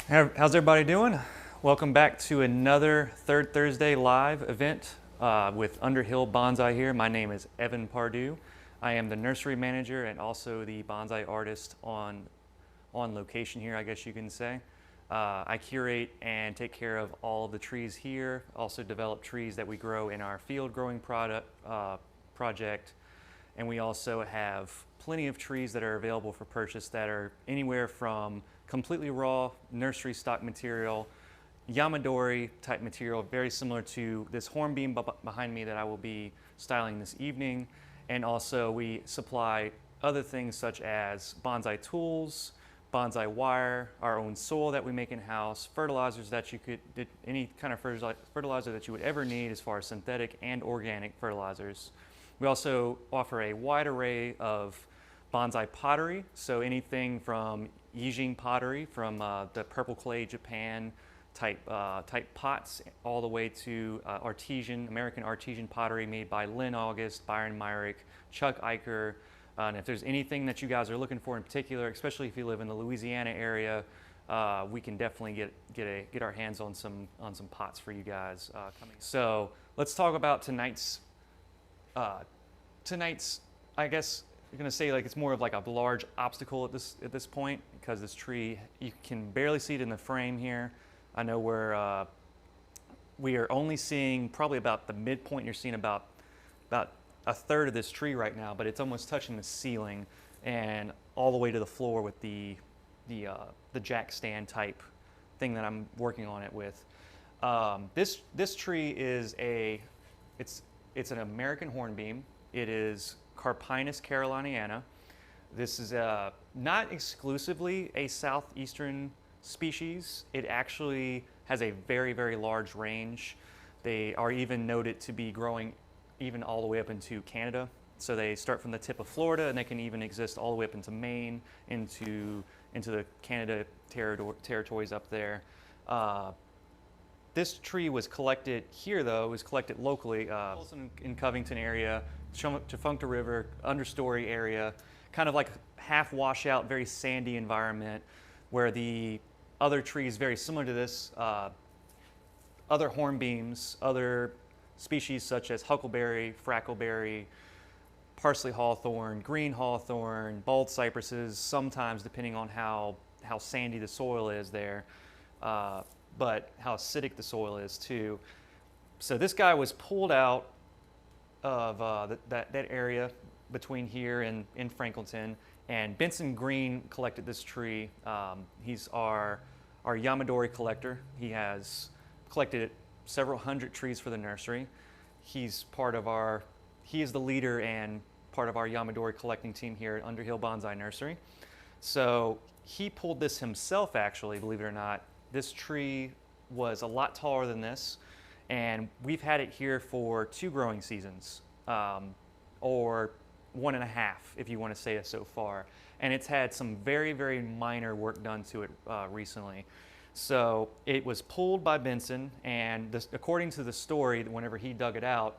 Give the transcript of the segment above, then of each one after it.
How's everybody doing? Welcome back to another Third Thursday live event with Underhill Bonsai here. My name is Evan Pardue. I am the nursery manager and also the bonsai artist on location here, I guess you can say. I curate and take care of all of the trees here, also develop trees that we grow in our field growing project. And we also have plenty of trees that are available for purchase that are anywhere from completely raw nursery stock material, Yamadori type material, very similar to this hornbeam behind me that I will be styling this evening. And also we supply other things such as bonsai tools, bonsai wire, our own soil that we make in-house, fertilizers that you could, any kind of fertilizer that you would ever need as far as synthetic and organic fertilizers. We also offer a wide array of bonsai pottery, so anything from Yijing pottery from the purple clay Japan type pots, all the way to American artesian pottery made by Lynn August, Byron Myrick, Chuck Eicher. And if there's anything that you guys are looking for in particular, especially if you live in the Louisiana area, we can definitely get our hands on some pots for you guys coming. So let's talk about tonight's, I guess you're gonna say, like, it's more of like a large obstacle at this point, because this tree, you can barely see it in the frame here. I know we are only seeing probably about the midpoint. You're seeing about a third of this tree right now, but it's almost touching the ceiling and all the way to the floor with the jack stand type thing that I'm working on it with. This tree is it's an American hornbeam. It is Carpinus caroliniana. This is not exclusively a southeastern species. It actually has a very, very large range. They are even noted to be growing even all the way up into Canada. So they start from the tip of Florida and they can even exist all the way up into Maine, into the Canada territories up there. This tree was collected here, though. It was collected locally, in Covington area, Tchefuncte River, understory area, kind of like half washout, very sandy environment, where the other trees very similar to this, other hornbeams, other species such as huckleberry, frackleberry, parsley hawthorn, green hawthorn, bald cypresses, sometimes depending on how sandy the soil is there, but how acidic the soil is too. So this guy was pulled out of that area between here and in Franklinton, and Benson Green collected this tree. He's our Yamadori collector. He has collected several hundred trees for the nursery. He is the leader and part of our Yamadori collecting team here at Underhill Bonsai Nursery. So he pulled this himself, actually, believe it or not. This tree was a lot taller than this, and we've had it here for 2 growing seasons, or 1.5 if you want to say it so far. And it's had some very, very minor work done to it recently. So it was pulled by Benson, and according to the story, whenever he dug it out,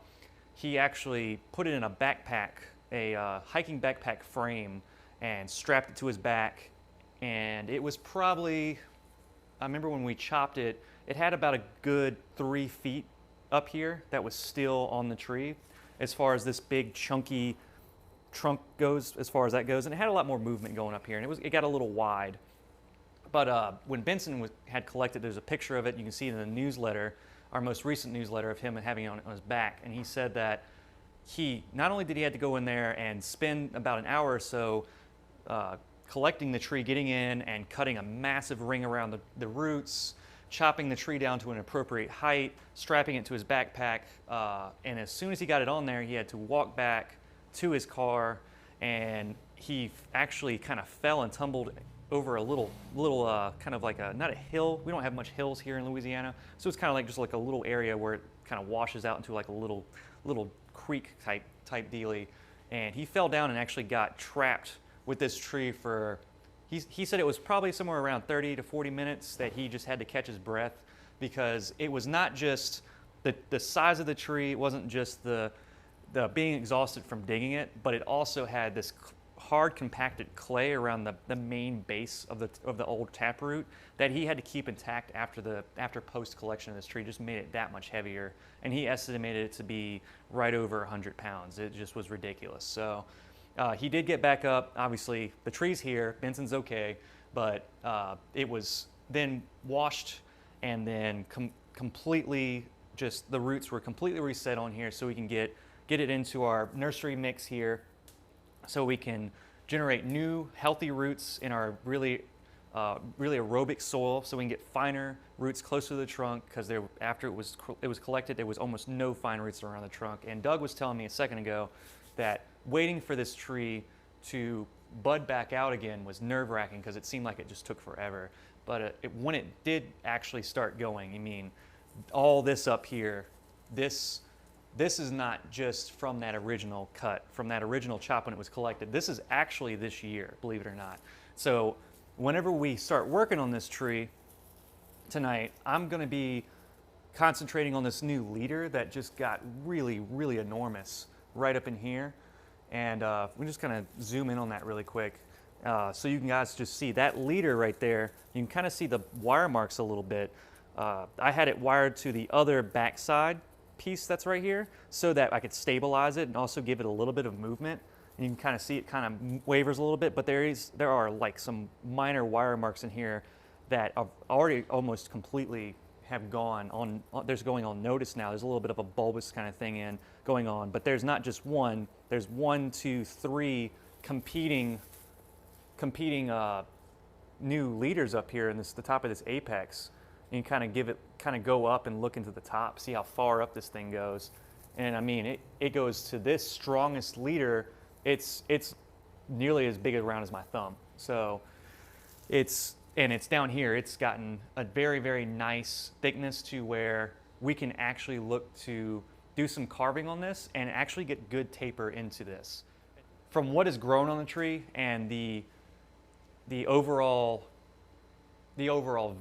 he actually put it in a backpack, a hiking backpack frame, and strapped it to his back. And it was probably, I remember when we chopped it, it had about a good 3 feet up here that was still on the tree, as far as this big chunky trunk goes, as far as that goes. And it had a lot more movement going up here, and it got a little wide. But when Benson had collected, there's a picture of it, you can see it in the newsletter, our most recent newsletter, of him having it on his back. And he said that not only did he have to go in there and spend about an hour or so collecting the tree, getting in and cutting a massive ring around the roots, chopping the tree down to an appropriate height, strapping it to his backpack, and as soon as he got it on there, he had to walk back to his car, and he actually kind of fell and tumbled over a little kind of like not a hill. We don't have much hills here in Louisiana, so it's kind of like just like a little area where it kind of washes out into like a little creek type dealy, and he fell down and actually got trapped with this tree for, he said it was probably somewhere around 30 to 40 minutes that he just had to catch his breath, because it was not just the size of the tree, it wasn't just the being exhausted from digging it, but it also had this hard compacted clay around the main base of the old taproot that he had to keep intact after post collection of this tree. Just made it that much heavier, and he estimated it to be right over 100 pounds. It just was ridiculous. So he did get back up. Obviously the tree's here, Benson's okay, but it was then washed and then completely, just the roots were completely reset on here, so we can get it into our nursery mix here, so we can generate new healthy roots in our really aerobic soil, so we can get finer roots closer to the trunk, because after it was collected, there was almost no fine roots around the trunk. And Doug was telling me a second ago that waiting for this tree to bud back out again was nerve-wracking, because it seemed like it just took forever. But when it did actually start going, I mean, all this up here, this is not just from that original cut, from that original chop when it was collected. This is actually this year, believe it or not. So whenever we start working on this tree tonight, I'm going to be concentrating on this new leader that just got really, really enormous right up in here. And we just kind of zoom in on that really quick, so you guys just see that leader right there. You can kind of see the wire marks a little bit. I had it wired to the other backside piece that's right here, so that I could stabilize it and also give it a little bit of movement. And you can kind of see it kind of wavers a little bit, but there are like some minor wire marks in here that are already almost completely have gone on. There's going on notice now. There's a little bit of a bulbous kind of thing going on, but there's not just one. There's 1, 2, 3 competing new leaders up here in the top of this apex. And you kind of go up and look into the top, see how far up this thing goes. And I mean, it goes to this strongest leader. It's nearly as big around as my thumb. So it's down here. It's gotten a very, very nice thickness to where we can actually look to do some carving on this and actually get good taper into this. From what has grown on the tree and the overall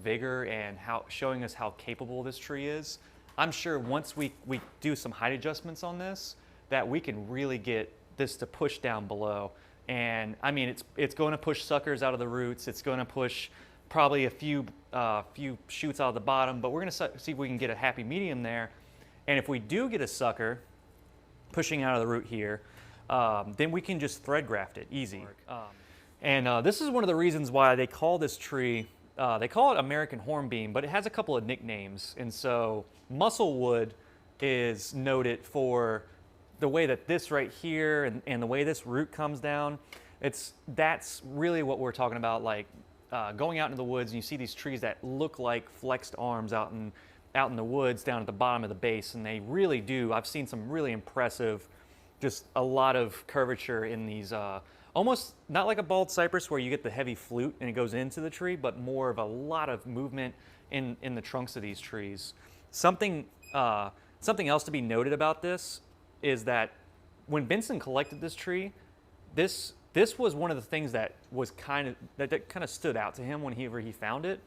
vigor and showing us how capable this tree is, I'm sure once we do some height adjustments on this, that we can really get this to push down below. And I mean, it's going to push suckers out of the roots. It's going to push probably a few shoots out of the bottom, but we're going to see if we can get a happy medium there. And if we do get a sucker pushing out of the root here, then we can just thread graft it easy. And this is one of the reasons why they call this tree, they call it American Hornbeam, but it has a couple of nicknames. And so musclewood is noted for the way that this right here and the way this root comes down. That's really what we're talking about, like going out into the woods and you see these trees that look like flexed arms out in the woods down at the bottom of the base, and they really do. I've seen some really impressive, just a lot of curvature in these, almost not like a bald cypress where you get the heavy flute and it goes into the tree, but more of a lot of movement in the trunks of these trees. Something else to be noted about this is that when Benson collected this tree, this was one of the things that was kind of stood out to him whenever he found it.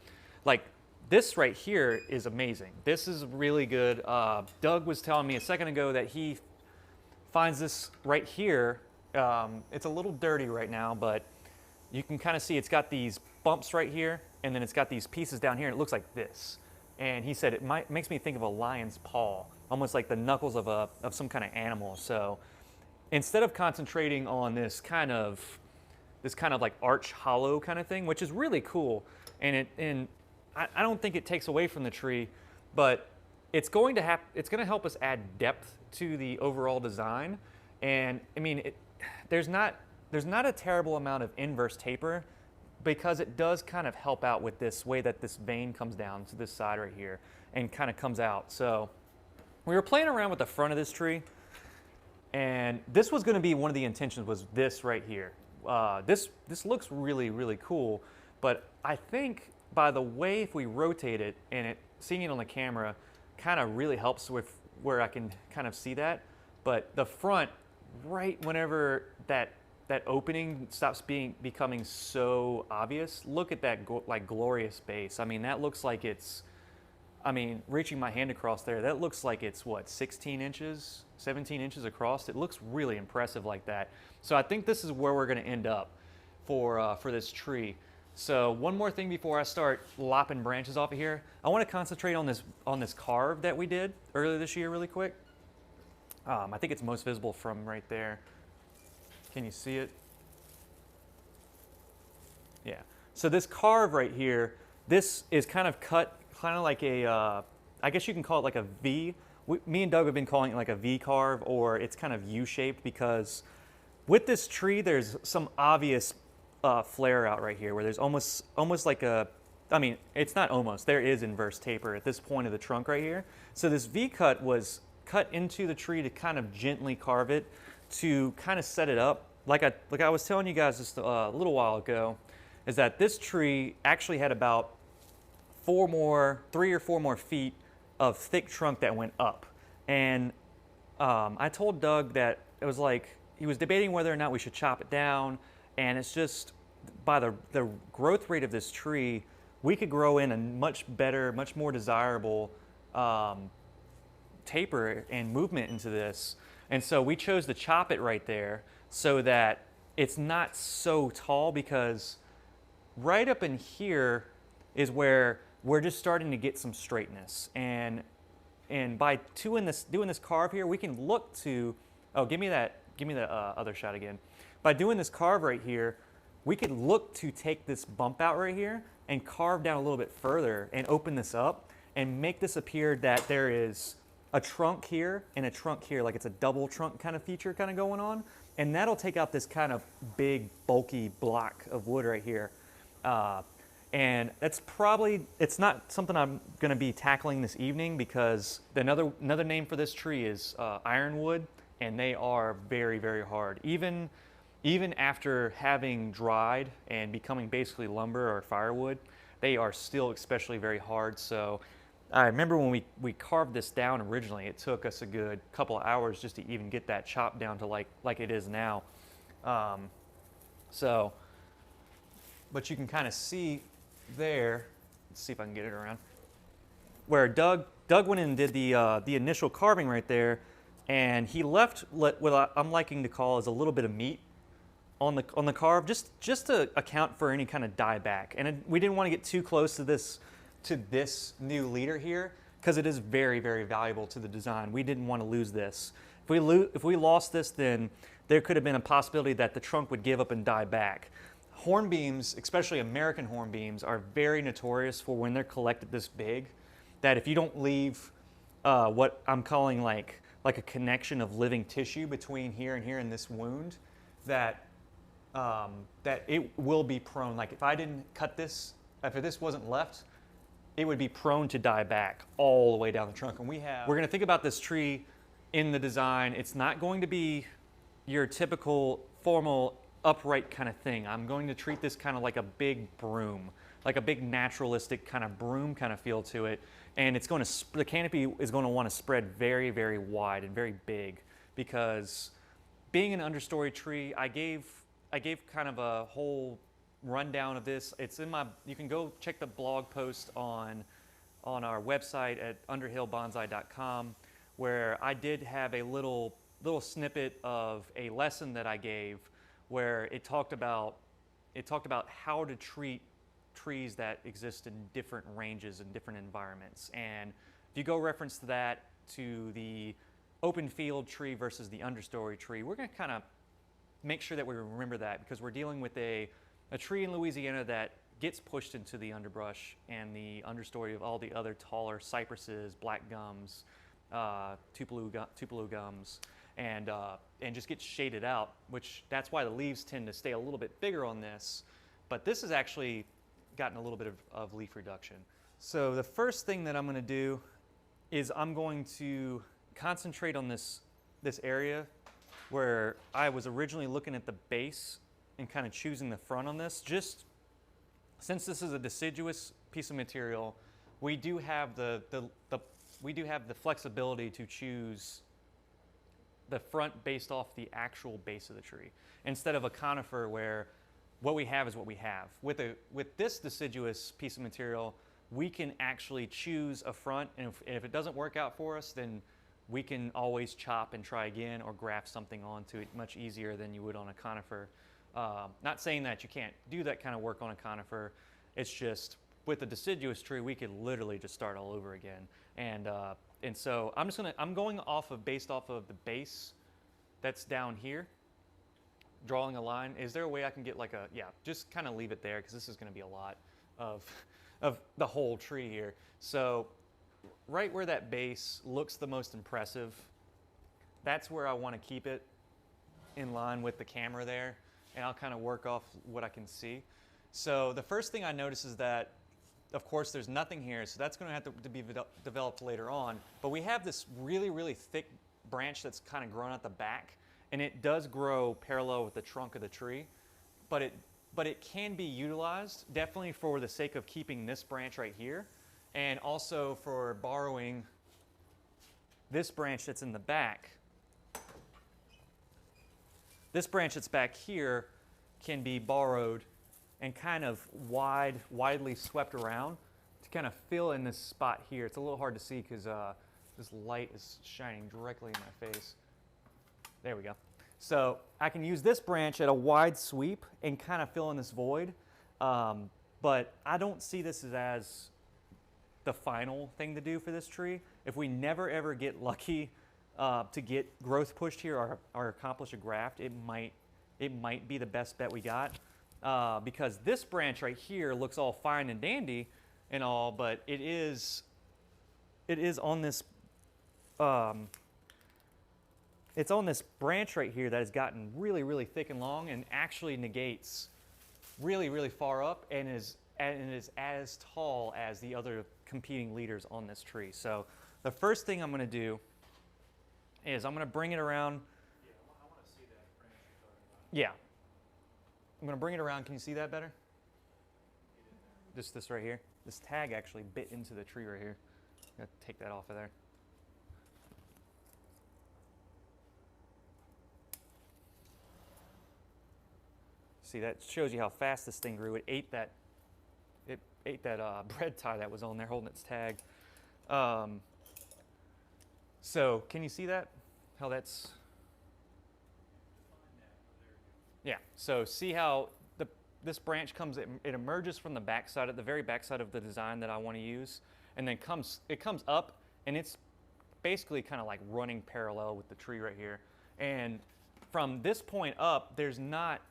Like, this right here is amazing. This is really good. Doug was telling me a second ago that he finds this right here. It's a little dirty right now, but you can kind of see it's got these bumps right here, and then it's got these pieces down here, and it looks like this. And he said it makes me think of a lion's paw, almost like the knuckles of some kind of animal. So instead of concentrating on this kind of like arch hollow kind of thing, which is really cool, and I don't think it takes away from the tree, but it's going to help us add depth to the overall design. And I mean, there's not a terrible amount of inverse taper, because it does kind of help out with this way that this vein comes down to this side right here and kind of comes out. So we were playing around with the front of this tree, and this was going to be one of the intentions, was this right here. This looks really, really cool, but I think by the way, if we rotate it, and seeing it on the camera kind of really helps with where I can kind of see that. But the front, right whenever that opening stops becoming so obvious, look at that like glorious base. I mean, that looks like it's I mean, reaching my hand across there, that looks like it's what, 16 inches, 17 inches across. It looks really impressive like that. So I think this is where we're going to end up for this tree. So one more thing before I start lopping branches off of here, I want to concentrate on this carve that we did earlier this year really quick. I think it's most visible from right there. Can you see it? Yeah. So this carve right here, this is kind of cut kind of like a, I guess you can call it like a V. Me and Doug have been calling it like a V carve, or it's kind of U-shaped, because with this tree, there's some obvious flare out right here where there's almost like a, I mean, it's not almost, there is inverse taper at this point of the trunk right here. So this V cut was cut into the tree to kind of gently carve it, to kind of set it up. Like I was telling you guys just a little while ago, is that this tree actually had about 3 or 4 more feet of thick trunk that went up. And I told Doug that it was like, he was debating whether or not we should chop it down. And it's just, by the growth rate of this tree, we could grow in a much better, much more desirable taper and movement into this. And so we chose to chop it right there so that it's not so tall, because right up in here is where we're just starting to get some straightness. And by doing this carve here, we can look to, oh, give me the other shot again. By doing this carve right here, we could look to take this bump out right here and carve down a little bit further and open this up and make this appear that there is a trunk here and a trunk here, like it's a double trunk kind of feature kind of going on. And that'll take out this kind of big, bulky block of wood right here. And that's probably, it's not something I'm going to be tackling this evening, because another name for this tree is ironwood, and they are very, very hard. Even after having dried and becoming basically lumber or firewood, they are still especially very hard. So I remember when we carved this down originally, it took us a good couple of hours just to even get that chopped down to like it is now. But you can kind of see there, let's see if I can get it around, where Doug went in and did the initial carving right there, and he left what I'm liking to call as a little bit of meat on the carve, just to account for any kind of dieback. And we didn't want to get too close to this new leader here, because it is very, very valuable to the design. We didn't want to lose this. If we lost this, then there could have been a possibility that the trunk would give up and die back. Hornbeams, especially American hornbeams, are very notorious for, when they're collected this big, that if you don't leave what I'm calling like a connection of living tissue between here and here in this wound, that it will be prone. Like if I didn't cut this, if this wasn't left, it would be prone to die back all the way down the trunk. And we're going to think about this tree in the design. It's not going to be your typical formal upright kind of thing. I'm going to treat this kind of like a big broom, like a big naturalistic kind of broom kind of feel to it. And it's going to, the canopy is going to want to spread very, very wide and very big, because being an understory tree, I gave kind of a whole rundown of this. It's in you can go check the blog post on our website at underhillbonsai.com, where I did have a little snippet of a lesson that I gave, where it talked about how to treat trees that exist in different ranges and different environments. And if you go reference that to the open field tree versus the understory tree, we're going to kind of make sure that we remember that, because we're dealing with a tree in Louisiana that gets pushed into the underbrush and the understory of all the other taller cypresses, black gums, tupelo gums, and just gets shaded out, which that's why the leaves tend to stay a little bit bigger on this. But this has actually gotten a little bit of leaf reduction. So the first thing that I'm going to do is I'm going to concentrate on this area where I was originally looking at the base and kind of choosing the front on this. Just since this is a deciduous piece of material, we do have the flexibility to choose the front based off the actual base of the tree, instead of a conifer where what we have is what we have. With this deciduous piece of material, we can actually choose a front, and if it doesn't work out for us, then we can always chop and try again or graft something onto it much easier than you would on a conifer. Not saying that you can't do that kind of work on a conifer. It's just with a deciduous tree, we could literally just start all over again. And so I'm going based off of the base that's down here, drawing a line. Is there a way I can get like just kind of leave it there, because this is going to be a lot of the whole tree here. So right where that base looks the most impressive, that's where I want to keep it in line with the camera there, and I'll kind of work off what I can see. So the first thing I notice is that, of course, there's nothing here, so that's going to have to be developed later on. But we have this really, really thick branch that's kind of grown at the back, and it does grow parallel with the trunk of the tree, but it can be utilized definitely for the sake of keeping this branch right here, and also for borrowing this branch that's in the back. This branch that's back here can be borrowed and kind of widely swept around to kind of fill in this spot here. It's a little hard to see because this light is shining directly in my face. There we go. So I can use this branch at a wide sweep and kind of fill in this void, but I don't see this as the final thing to do for this tree. If we never ever get lucky to get growth pushed here or accomplish a graft, it might be the best bet we got, because this branch right here looks all fine and dandy and all, but it is on this it's on this branch right here that has gotten really, really thick and long, and actually negates really, really far up, and is as tall as the other competing leaders on this tree. So the first thing I'm going to do is I'm going to bring it around. Yeah, I want to see that branch you're talking about. Yeah. I'm going to bring it around. Can you see that better? This right here. This tag actually bit into the tree right here. I'm going to take that off of there. See, that shows you how fast this thing grew. It ate that bread tie that was on there holding its tag. So can you see that? How that's... Yeah, so see how this branch comes, it emerges from the backside, at the very backside of the design that I want to use, and then it comes up, and it's basically kind of like running parallel with the tree right here. And from this point up, there's not...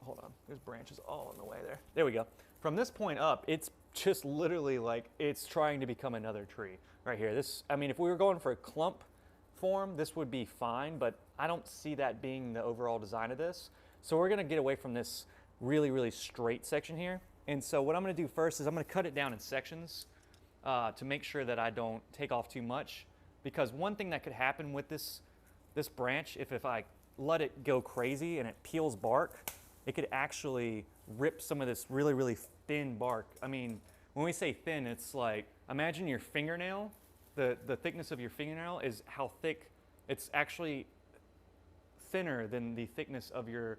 Hold on, there's branches all in the way there. There we go. From this point up, it's just literally like it's trying to become another tree right here. I mean, if we were going for a clump form, this would be fine, but I don't see that being the overall design of this. So we're gonna get away from this really, really straight section here. And so what I'm gonna do first is I'm gonna cut it down in sections to make sure that I don't take off too much. Because one thing that could happen with this branch, if I let it go crazy and it peels bark, it could actually rip some of this really, really thin bark. I mean, when we say thin, it's like, imagine your fingernail, the thickness of your fingernail is how thick, it's actually thinner than the thickness of your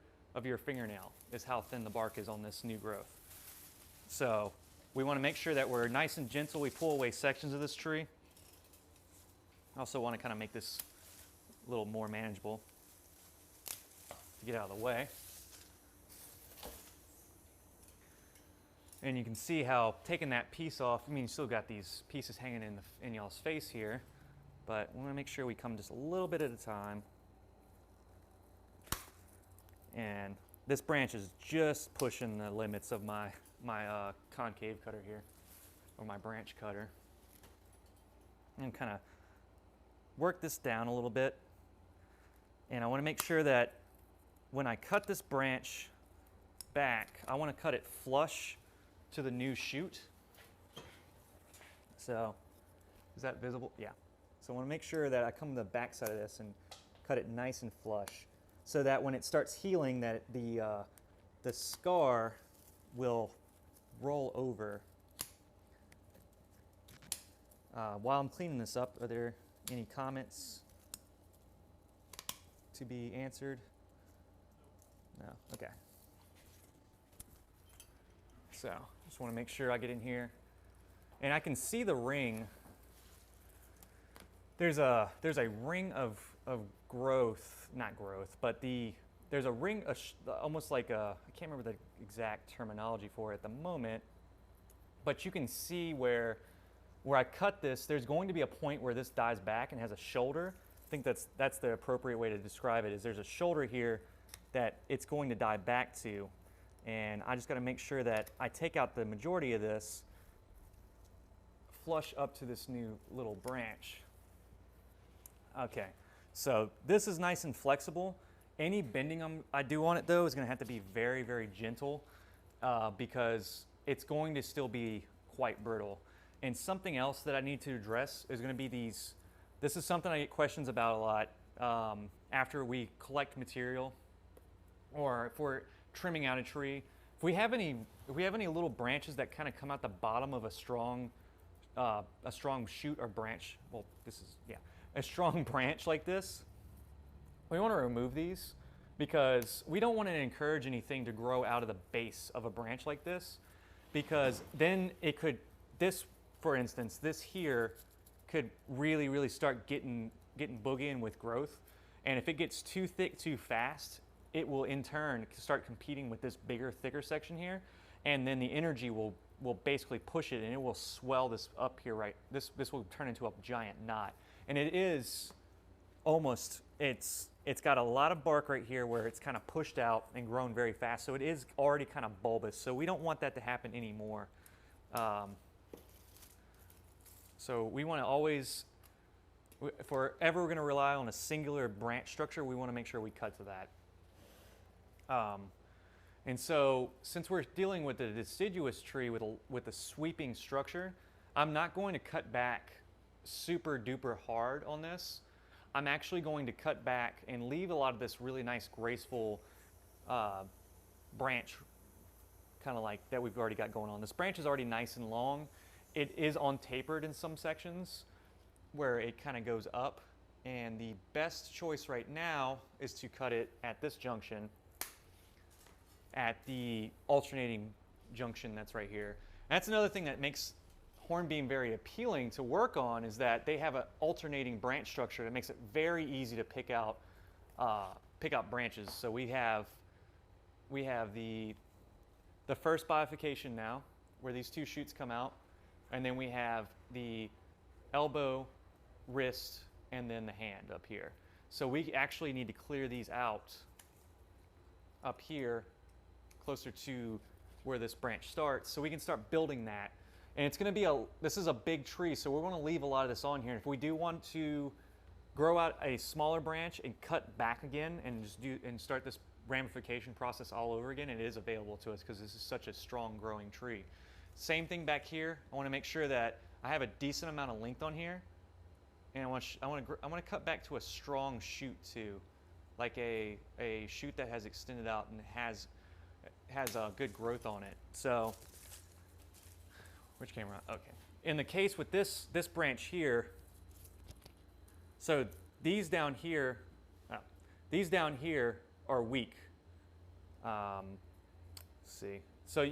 fingernail is how thin the bark is on this new growth. So we want to make sure that we're nice and gentle. We pull away sections of this tree. I also want to kind of make this a little more manageable to get out of the way. And you can see how taking that piece off, I mean, you still got these pieces hanging in y'all's face here, but we want to make sure we come just a little bit at a time. And this branch is just pushing the limits of my concave cutter here, or my branch cutter. And kind of work this down a little bit. And I want to make sure that when I cut this branch back, I want to cut it flush to the new shoot. So, is that visible? Yeah. So I want to make sure that I come to the back side of this and cut it nice and flush, so that when it starts healing, that the scar will roll over. While I'm cleaning this up, are there any comments to be answered? No? Okay. So, just want to make sure I get in here and I can see the ring. There's a ring of growth, not growth, but there's a ring, almost like I can't remember the exact terminology for it at the moment, but you can see where I cut this, there's going to be a point where this dies back and has a shoulder. I think that's the appropriate way to describe it, is there's a shoulder here that it's going to die back to. And I just got to make sure that I take out the majority of this, flush up to this new little branch. Okay, so this is nice and flexible. Any bending I do on it though is going to have to be very, very gentle because it's going to still be quite brittle. And something else that I need to address is going to be these. This is something I get questions about a lot after we collect material, or if we're trimming out a tree. If we have any little branches that kind of come out the bottom of a strong shoot or branch. Well, this is a strong branch like this. We want to remove these because we don't want to encourage anything to grow out of the base of a branch like this, because then it could, for instance, this here could really start getting boogieing with growth. And if it gets too thick too fast, it will in turn start competing with this bigger, thicker section here. And then the energy will basically push it and it will swell this up here, right? This will turn into a giant knot. And it is almost, it's got a lot of bark right here where it's kind of pushed out and grown very fast. So it is already kind of bulbous. So we don't want that to happen anymore. So we want to always, if we're ever going to rely on a singular branch structure, we want to make sure we cut to that. And so since we're dealing with a deciduous tree with a sweeping structure, I'm not going to cut back super duper hard on this. I'm actually going to cut back and leave a lot of this really nice graceful branch, kind of like that we've already got going on. This branch is already nice and long. It is on-tapered in some sections where it kind of goes up, and the best choice right now is to cut it at this junction, at the alternating junction that's right here. And that's another thing that makes Hornbeam very appealing to work on, is that they have an alternating branch structure that makes it very easy to pick out branches. So we have the first bifurcation now, where these two shoots come out, and then we have the elbow, wrist, and then the hand up here. So we actually need to clear these out up here, closer to where this branch starts, so we can start building that. And it's going to be this is a big tree, so we're going to leave a lot of this on here. If we do want to grow out a smaller branch and cut back again and start this ramification process all over again, it is available to us because this is such a strong growing tree. Same thing back here. I want to make sure that I have a decent amount of length on here, and I want to cut back to a strong shoot too, like a shoot that has extended out and has a good growth on it. So, which camera? Okay. In the case with this branch here, so these down here are weak. Let's see. So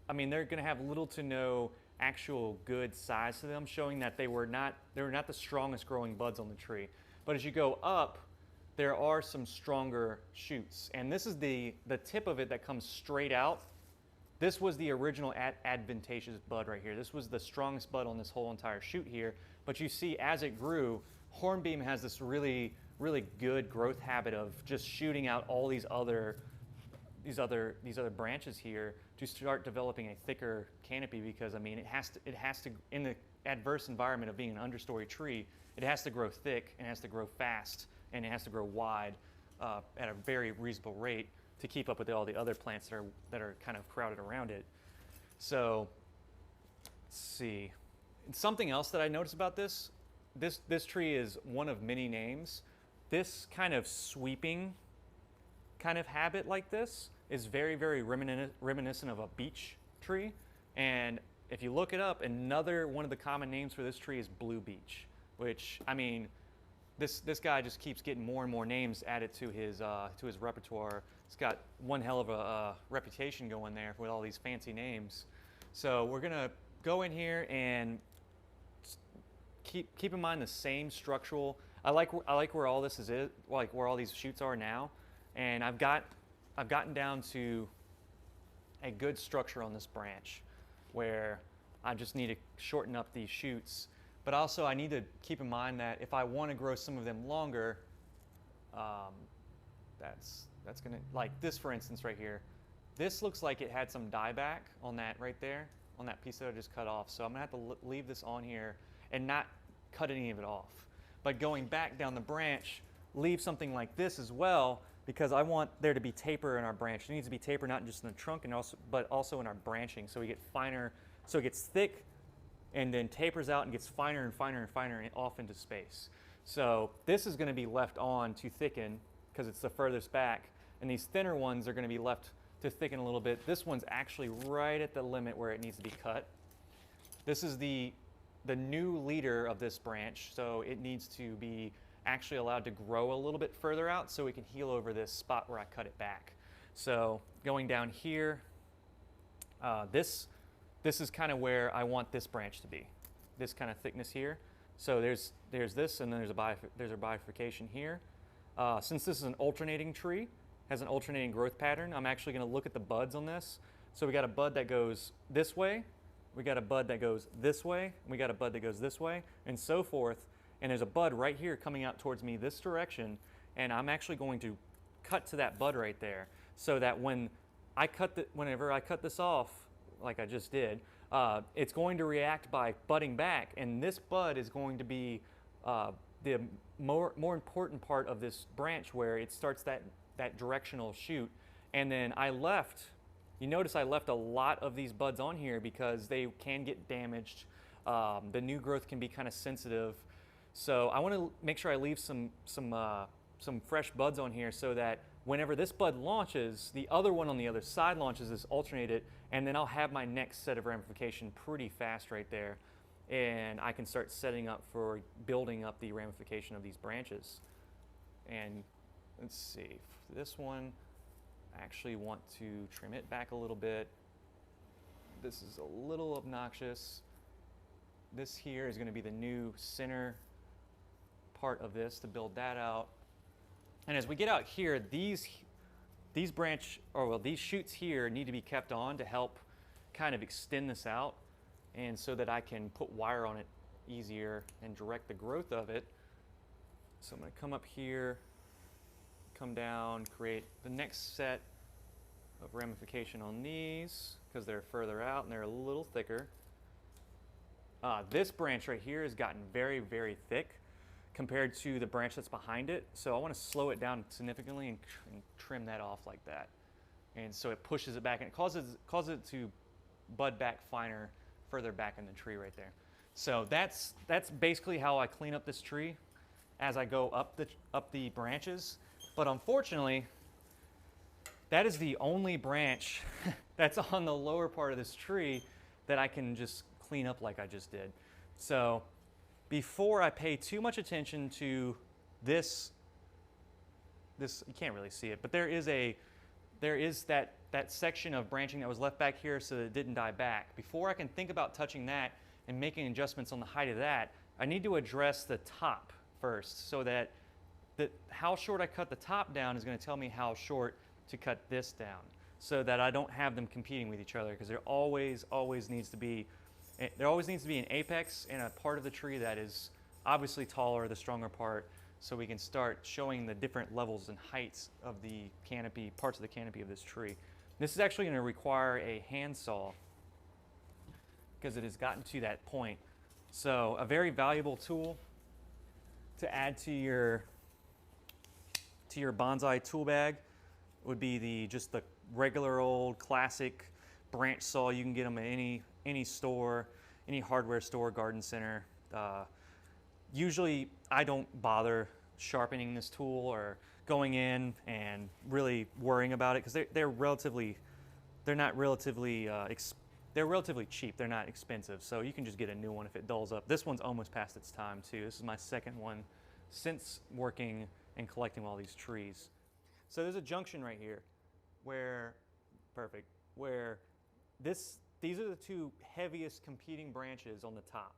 I mean, they're going to have little to no actual good size to them, showing that they were not the strongest growing buds on the tree. But as you go up, there are some stronger shoots, and this is the tip of it that comes straight out. This was the original adventitious bud right here. This was the strongest bud on this whole entire shoot here. But you see, as it grew, Hornbeam has this really good growth habit of just shooting out all these other branches here to start developing a thicker canopy, because I mean it has to in the adverse environment of being an understory tree, it has to grow thick and it has to grow fast and it has to grow wide at a very reasonable rate to keep up with all the other plants that are kind of crowded around it. So let's see. And something else that I noticed about this tree is one of many names. This kind of sweeping kind of habit like this is very reminiscent of a beech tree. And if you look it up, another one of the common names for this tree is blue beech, which, I mean, this guy just keeps getting more and more names added to his repertoire. It's got one hell of a reputation going there with all these fancy names. So we're gonna go in here and keep in mind the same structural. I like where all this is, like where all these shoots are now, and I've gotten down to a good structure on this branch where I just need to shorten up these shoots. But also I need to keep in mind that if I want to grow some of them longer, that's gonna, like this for instance right here, this looks like it had some dieback on that right there, on that piece that I just cut off. So I'm gonna have to leave this on here and not cut any of it off. But going back down the branch, leave something like this as well, because I want there to be taper in our branch. It needs to be taper not just in the trunk, but also in our branching, so we get finer, so it gets thick and then tapers out and gets finer and finer and finer and off into space. So this is going to be left on to thicken because it's the furthest back, and these thinner ones are going to be left to thicken a little bit. This one's actually right at the limit where it needs to be cut. This is the new leader of this branch, so it needs to be actually allowed to grow a little bit further out so we can heal over this spot where I cut it back. So going down here, this is kind of where I want this branch to be, this kind of thickness here. So there's this, and then there's a bifurcation here. Since this is an alternating tree, has an alternating growth pattern, I'm actually going to look at the buds on this. So we got a bud that goes this way, we got a bud that goes this way, and we got a bud that goes this way, and so forth. And there's a bud right here coming out towards me this direction, and I'm actually going to cut to that bud right there, so that whenever I cut this off, like I just did, it's going to react by budding back, and this bud is going to be the more important part of this branch, where it starts that directional shoot. And then you notice I left a lot of these buds on here because they can get damaged. The new growth can be kind of sensitive. So I want to make sure I leave some fresh buds on here, so that whenever this bud launches, the other one on the other side launches, is alternated, and then I'll have my next set of ramification pretty fast right there, and I can start setting up for building up the ramification of these branches. And let's see, for this one, I actually want to trim it back a little bit. This is a little obnoxious. This here is going to be the new center part of this, to build that out. And as we get out here, these shoots here need to be kept on to help kind of extend this out, and so that I can put wire on it easier and direct the growth of it. So I'm going to come up here, come down, create the next set of ramification on these, because they're further out and they're a little thicker. This branch right here has gotten very, very thick compared to the branch that's behind it. So I want to slow it down significantly and trim that off like that. And so it pushes it back, and it causes it to bud back finer further back in the tree right there. So that's basically how I clean up this tree as I go up the branches. But unfortunately, that is the only branch that's on the lower part of this tree that I can just clean up like I just did. So before I pay too much attention to this, you can't really see it, but there is that section of branching that was left back here so that it didn't die back. Before I can think about touching that and making adjustments on the height of that, I need to address the top first, so that how short I cut the top down is going to tell me how short to cut this down, so that I don't have them competing with each other, because there always needs to be an apex and a part of the tree that is obviously taller, the stronger part, so we can start showing the different levels and heights of the canopy, parts of the canopy of this tree. This is actually going to require a handsaw, because it has gotten to that point. So a very valuable tool to add to your bonsai tool bag would be just the regular old classic branch saw. You can get them at any store, any hardware store, garden center. Usually I don't bother sharpening this tool or going in and really worrying about it, because they're relatively cheap. They're not expensive, so you can just get a new one if it dulls up. This one's almost past its time too. This is my second one since working and collecting all these trees. So there's a junction right here where these these are the two heaviest competing branches on the top.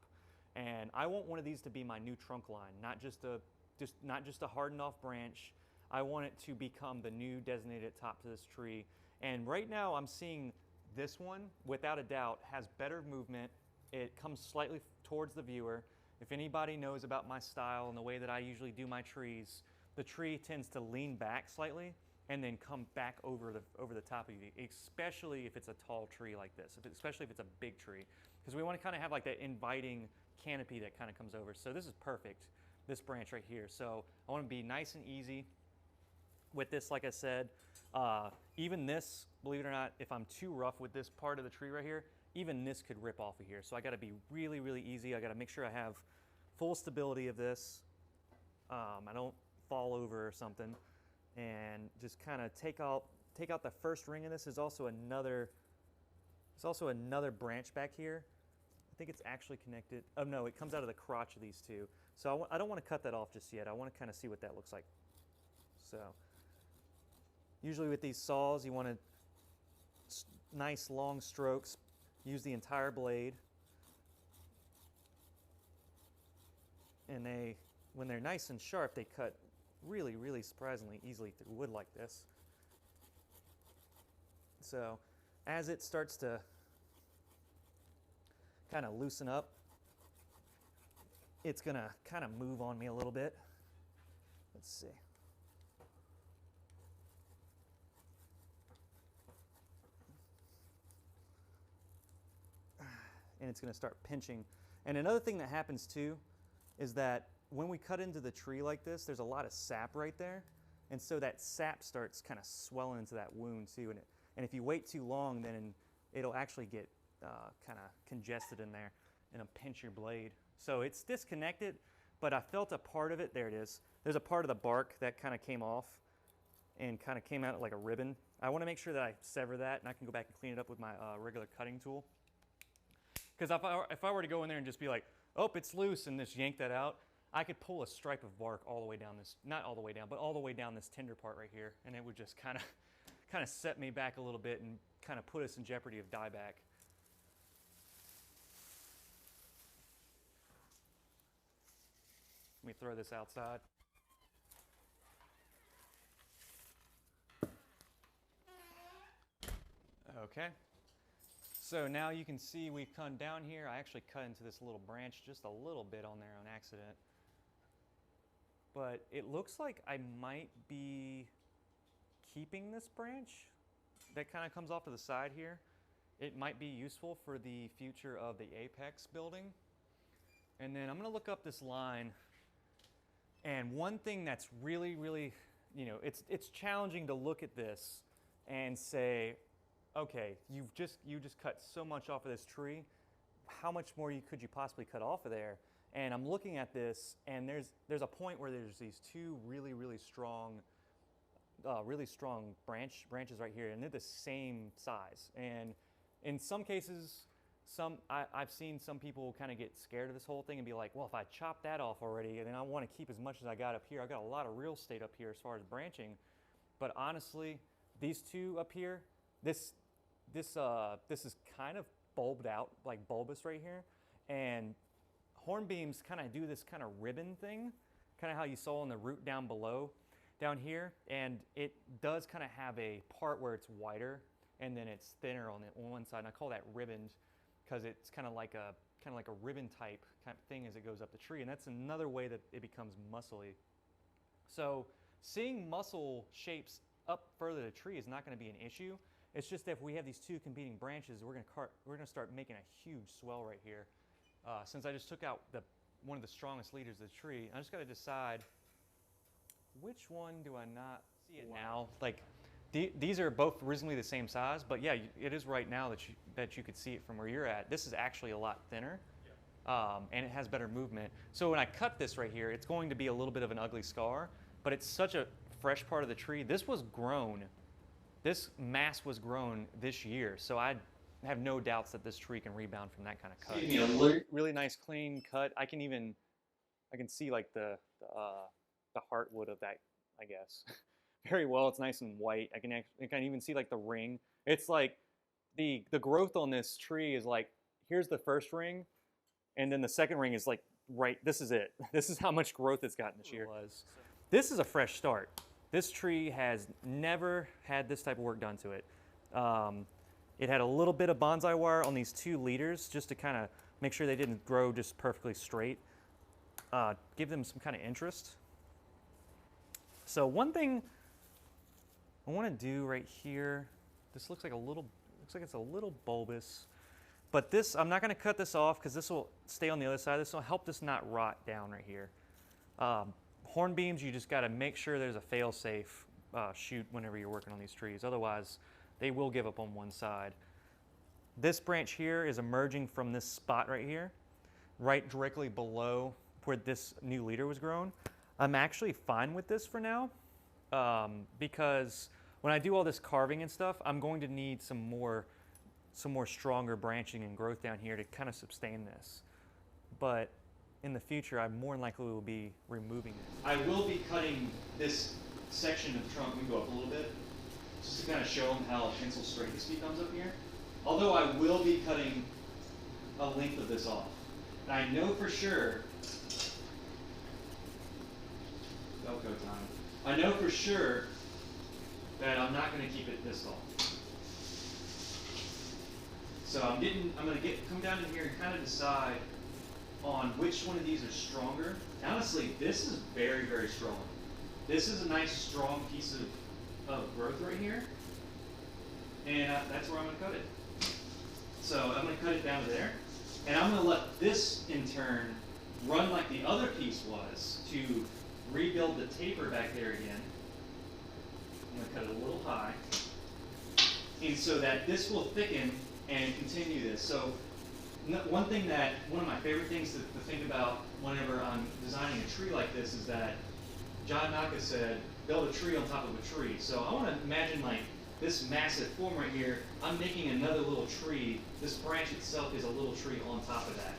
And I want one of these to be my new trunk line, not just a hardened off branch. I want it to become the new designated top to this tree. And right now I'm seeing this one, without a doubt, has better movement. It comes slightly towards the viewer. If anybody knows about my style and the way that I usually do my trees, the tree tends to lean back slightly and then come back over the top of you, especially if it's a tall tree like this, especially if it's a big tree. Because we want to kind of have like that inviting canopy that kind of comes over. So this is perfect, this branch right here. So I want to be nice and easy with this, like I said. Even this, believe it or not, if I'm too rough with this part of the tree right here, even this could rip off of here. So I got to be really, really easy. I got to make sure I have full stability of this. I don't fall over or something, and just kind of take out the first ring of this. There's also another branch back here. I think it's actually connected. Oh no, it comes out of the crotch of these two. So I don't want to cut that off just yet. I want to kind of see what that looks like. So usually with these saws, you want to nice long strokes. Use the entire blade. And when they're nice and sharp, they cut really, really surprisingly easily through wood like this. So as it starts to kind of loosen up, it's gonna kind of move on me a little bit. Let's see. And it's gonna start pinching. And another thing that happens too is that when we cut into the tree like this, there's a lot of sap right there. And so that sap starts kind of swelling into that wound too. And if you wait too long, then it'll actually get kind of congested in there and it'll pinch your blade. So it's disconnected, but I felt a part of it. There it is. There's a part of the bark that kind of came off and kind of came out like a ribbon. I want to make sure that I sever that and I can go back and clean it up with my regular cutting tool. Because if I were to go in there and just be like, oh, it's loose, and just yank that out, I could pull a stripe of bark all the way down this, not all the way down, but all the way down this tender part right here, and it would just kind of set me back a little bit and kind of put us in jeopardy of dieback. Let me throw this outside. Okay. So now you can see we've come down here. I actually cut into this little branch just a little bit on there on accident. But it looks like I might be keeping this branch that kind of comes off to the side here. It might be useful for the future of the apex building. And then I'm gonna look up this line. And one thing that's really, really, it's challenging to look at this and say, okay, you just cut so much off of this tree. How much more could you possibly cut off of there? And I'm looking at this, and there's a point where there's these two really, really strong branches right here, and they're the same size. And in some cases, I've seen some people kind of get scared of this whole thing and be like, well, if I chop that off already, then I want to keep as much as I got up here. I got a lot of real estate up here as far as branching. But honestly, these two up here, this is kind of bulbed out, like bulbous right here. And hornbeams kind of do this kind of ribbon thing, kind of how you saw in the root down below, down here. And it does kind of have a part where it's wider and then it's thinner on one side. And I call that ribboned because it's kind of like a ribbon type kind of thing as it goes up the tree. And that's another way that it becomes muscly. So seeing muscle shapes up further the tree is not going to be an issue. It's just that if we have these two competing branches, we're going to start making a huge swell right here. Since I just took out one of the strongest leaders of the tree, I just got to decide which one do I not see it now. Like these are both reasonably the same size, but yeah, it is right now that you could see it from where you're at. This is actually a lot thinner, and it has better movement. So when I cut this right here, it's going to be a little bit of an ugly scar, but it's such a fresh part of the tree. This was grown. This mass was grown this year, so I have no doubts that this tree can rebound from that kind of cut. Really nice, clean cut. I can see like the heartwood of that, I guess, very well. It's nice and white. I can even see like the ring. It's like the growth on this tree is like, here's the first ring, and then the second ring is like right. This is it. This is how much growth it's gotten this year. This is a fresh start. This tree has never had this type of work done to it. It had a little bit of bonsai wire on these 2 leaders just to kind of make sure they didn't grow just perfectly straight. Give them some kind of interest. So one thing I want to do right here, this looks like it's a little bulbous, but this, I'm not going to cut this off because this will stay on the other side. This will help this not rot down right here. Hornbeams, you just got to make sure there's a fail-safe shoot whenever you're working on these trees. Otherwise, they will give up on one side. This branch here is emerging from this spot right here, right directly below where this new leader was grown. I'm actually fine with this for now because when I do all this carving and stuff, I'm going to need some more stronger branching and growth down here to kind of sustain this. But in the future, I more than likely will be removing it. I will be cutting this section of the trunk. We can go up a little bit just to kind of show them how pencil straight this becomes up here. Although I will be cutting a length of this off. And I know for sure, Velcro time, I know for sure that I'm not going to keep it this tall. So I'm going to come down in here and kind of decide on which one of these are stronger. Honestly, this is very, very strong. This is a nice, strong piece of growth right here. And that's where I'm going to cut it. So I'm going to cut it down to there. And I'm going to let this, in turn, run like the other piece was to rebuild the taper back there again. I'm going to cut it a little high. And so that this will thicken and continue this. So one of my favorite things to think about whenever I'm designing a tree like this is that John Naka said, build a tree on top of a tree. So I want to imagine like this massive form right here, I'm making another little tree. This branch itself is a little tree on top of that.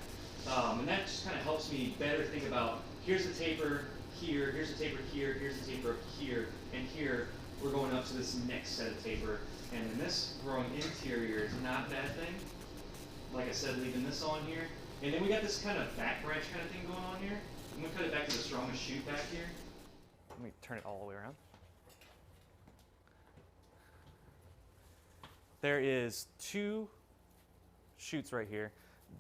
And that just kind of helps me better think about, here's the taper here, here's the taper here, here's the taper here, and here we're going up to this next set of taper. And then this growing interior is not a bad thing. Like I said, leaving this on here. And then we got this kind of back branch kind of thing going on here. I'm going to cut it back to the strongest shoot back here. Let me turn it all the way around. There is 2 shoots right here.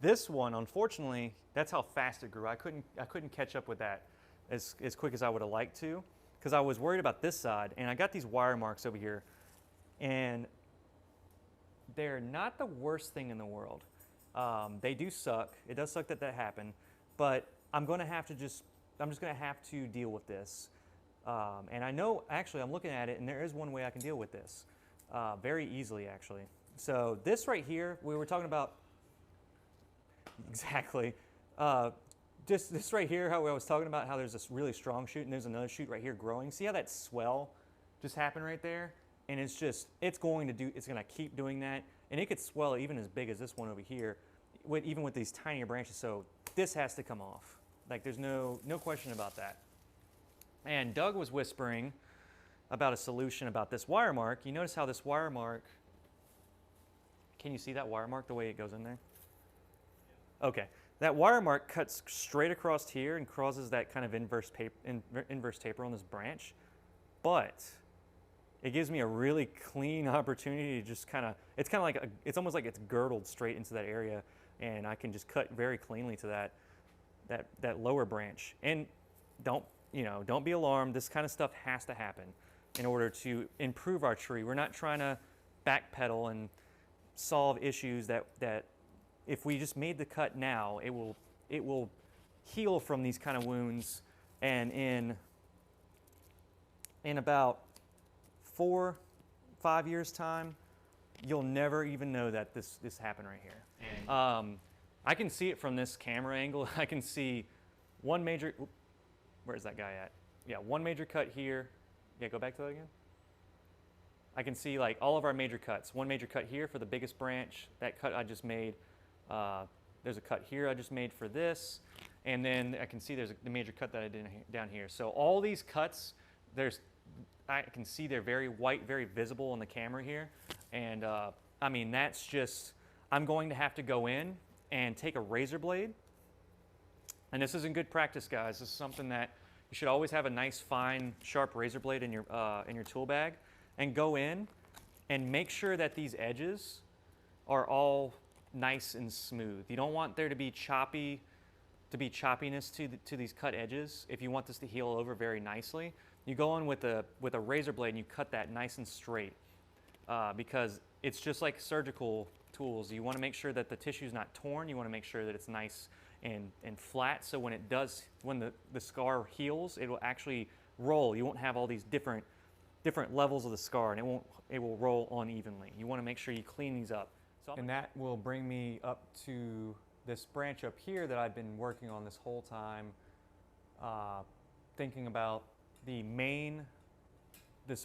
This one, unfortunately, that's how fast it grew. I couldn't catch up with that as quick as I would have liked to because I was worried about this side. And I got these wire marks over here. And they're not the worst thing in the world. They do suck. It does suck that happened, but I'm just gonna have to deal with this. And I know, actually, I'm looking at it, and there is one way I can deal with this, very easily, actually. So this right here, we were talking about exactly. Just this right here, how I was talking about how there's this really strong shoot, and there's another shoot right here growing. See how that swell just happened right there? And it's going to keep doing that. And it could swell even as big as this one over here, even with these tinier branches. So this has to come off. Like there's no question about that. And Doug was whispering about a solution about this wire mark. You notice how this wire mark, can you see that wire mark the way it goes in there? Okay, that wire mark cuts straight across here and causes that kind of inverse taper on this branch. But it gives me a really clean opportunity to just kind of, it's almost like it's girdled straight into that area, and I can just cut very cleanly to that lower branch. And don't be alarmed. This kind of stuff has to happen in order to improve our tree. We're not trying to backpedal and solve issues that if we just made the cut now, it will heal from these kind of wounds, and in about 4-5 years time, you'll never even know that this happened right here. And I can see it from this camera angle. I can see one major, where's that guy at? Yeah, one major cut here. Yeah, go back to that again. I can see like all of our major cuts. One major cut here for the biggest branch. That cut I just made. There's a cut here I just made for this. And then I can see there's the major cut that I did down here. So all these cuts, I can see they're very white, very visible on the camera here. And I mean, that's just, I'm going to have to go in and take a razor blade. And this isn't good practice, guys. This is something that you should always have a nice, fine, sharp razor blade in your tool bag, and go in and make sure that these edges are all nice and smooth. You don't want there to be choppiness to these cut edges. If you want this to heal over very nicely, you go in with a razor blade and you cut that nice and straight, because it's just like surgical tools. You want to make sure that the tissue is not torn. You want to make sure that it's nice and flat, so when the scar heals, it will actually roll. You won't have all these different levels of the scar, and it will roll unevenly. You want to make sure you clean these up. And that will bring me up to this branch up here that I've been working on this whole time, thinking about this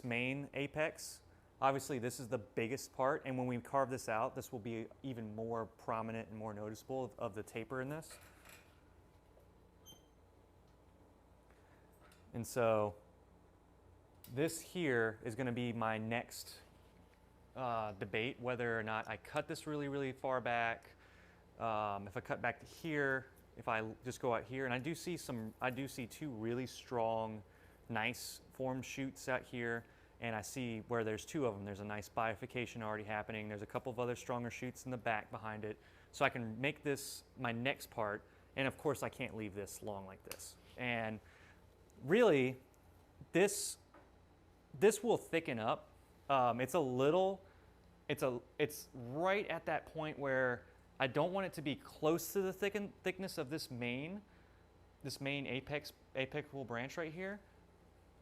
main apex. Obviously, this is the biggest part, and when we carve this out, this will be even more prominent and more noticeable of the taper in this. And so this here is going to be my next debate, whether or not I cut this really, really far back. If I cut back to here, if I just go out here, and I do see two really strong, nice formed shoots out here. And I see where there's two of them. There's a nice bifurcation already happening. There's a couple of other stronger shoots in the back behind it. So I can make this my next part. And of course, I can't leave this long like this. And really, this will thicken up. It's right at that point where I don't want it to be close to the thickness of this main apical branch right here.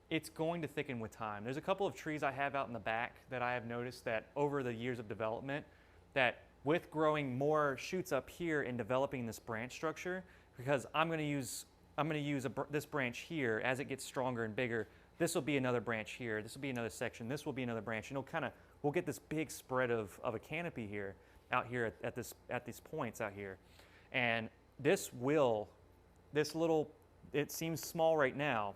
It's going to thicken with time. There's a couple of trees I have out in the back that I have noticed that over the years of development, that with growing more shoots up here and developing this branch structure, because I'm going to use this branch here as it gets stronger and bigger. This will be another branch here. This will be another section. This will be another branch. And we'll get this big spread of a canopy here, out here at these points out here, and it seems small right now,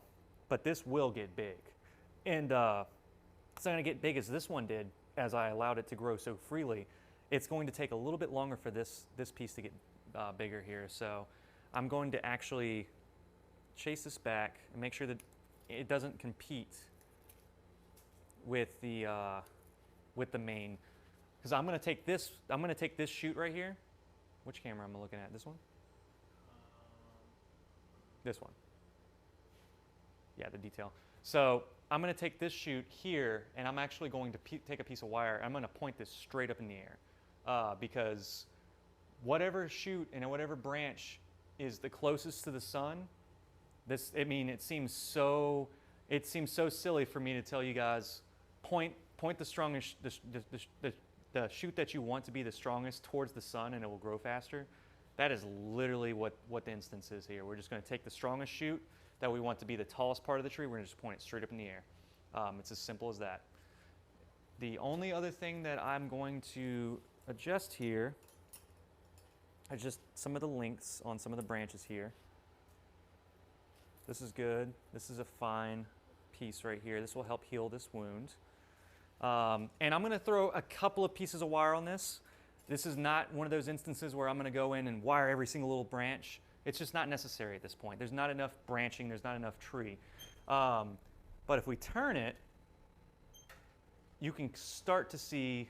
but this will get big. And it's not going to get big as this one did, as I allowed it to grow so freely. It's going to take a little bit longer for this piece to get bigger here. So I'm going to actually chase this back and make sure that it doesn't compete with the main. Because I'm going to take this shoot right here. Which camera am I looking at? This one? This one. Yeah, the detail. So I'm going to take this shoot here, and I'm actually going to take a piece of wire. I'm going to point this straight up in the air, because whatever shoot and whatever branch is the closest to the sun, it seems so silly for me to tell you guys, point the strongest, the shoot that you want to be the strongest towards the sun, and it will grow faster. That is literally what the instance is here. We're just going to take the strongest shoot that we want to be the tallest part of the tree. We're going to just point it straight up in the air. It's as simple as that. The only other thing that I'm going to adjust here is just some of the lengths on some of the branches here. This is good. This is a fine piece right here. This will help heal this wound. And I'm going to throw a couple of pieces of wire on this. This is not one of those instances where I'm going to go in and wire every single little branch. It's just not necessary at this point. There's not enough branching. There's not enough tree. But if we turn it, you can start to see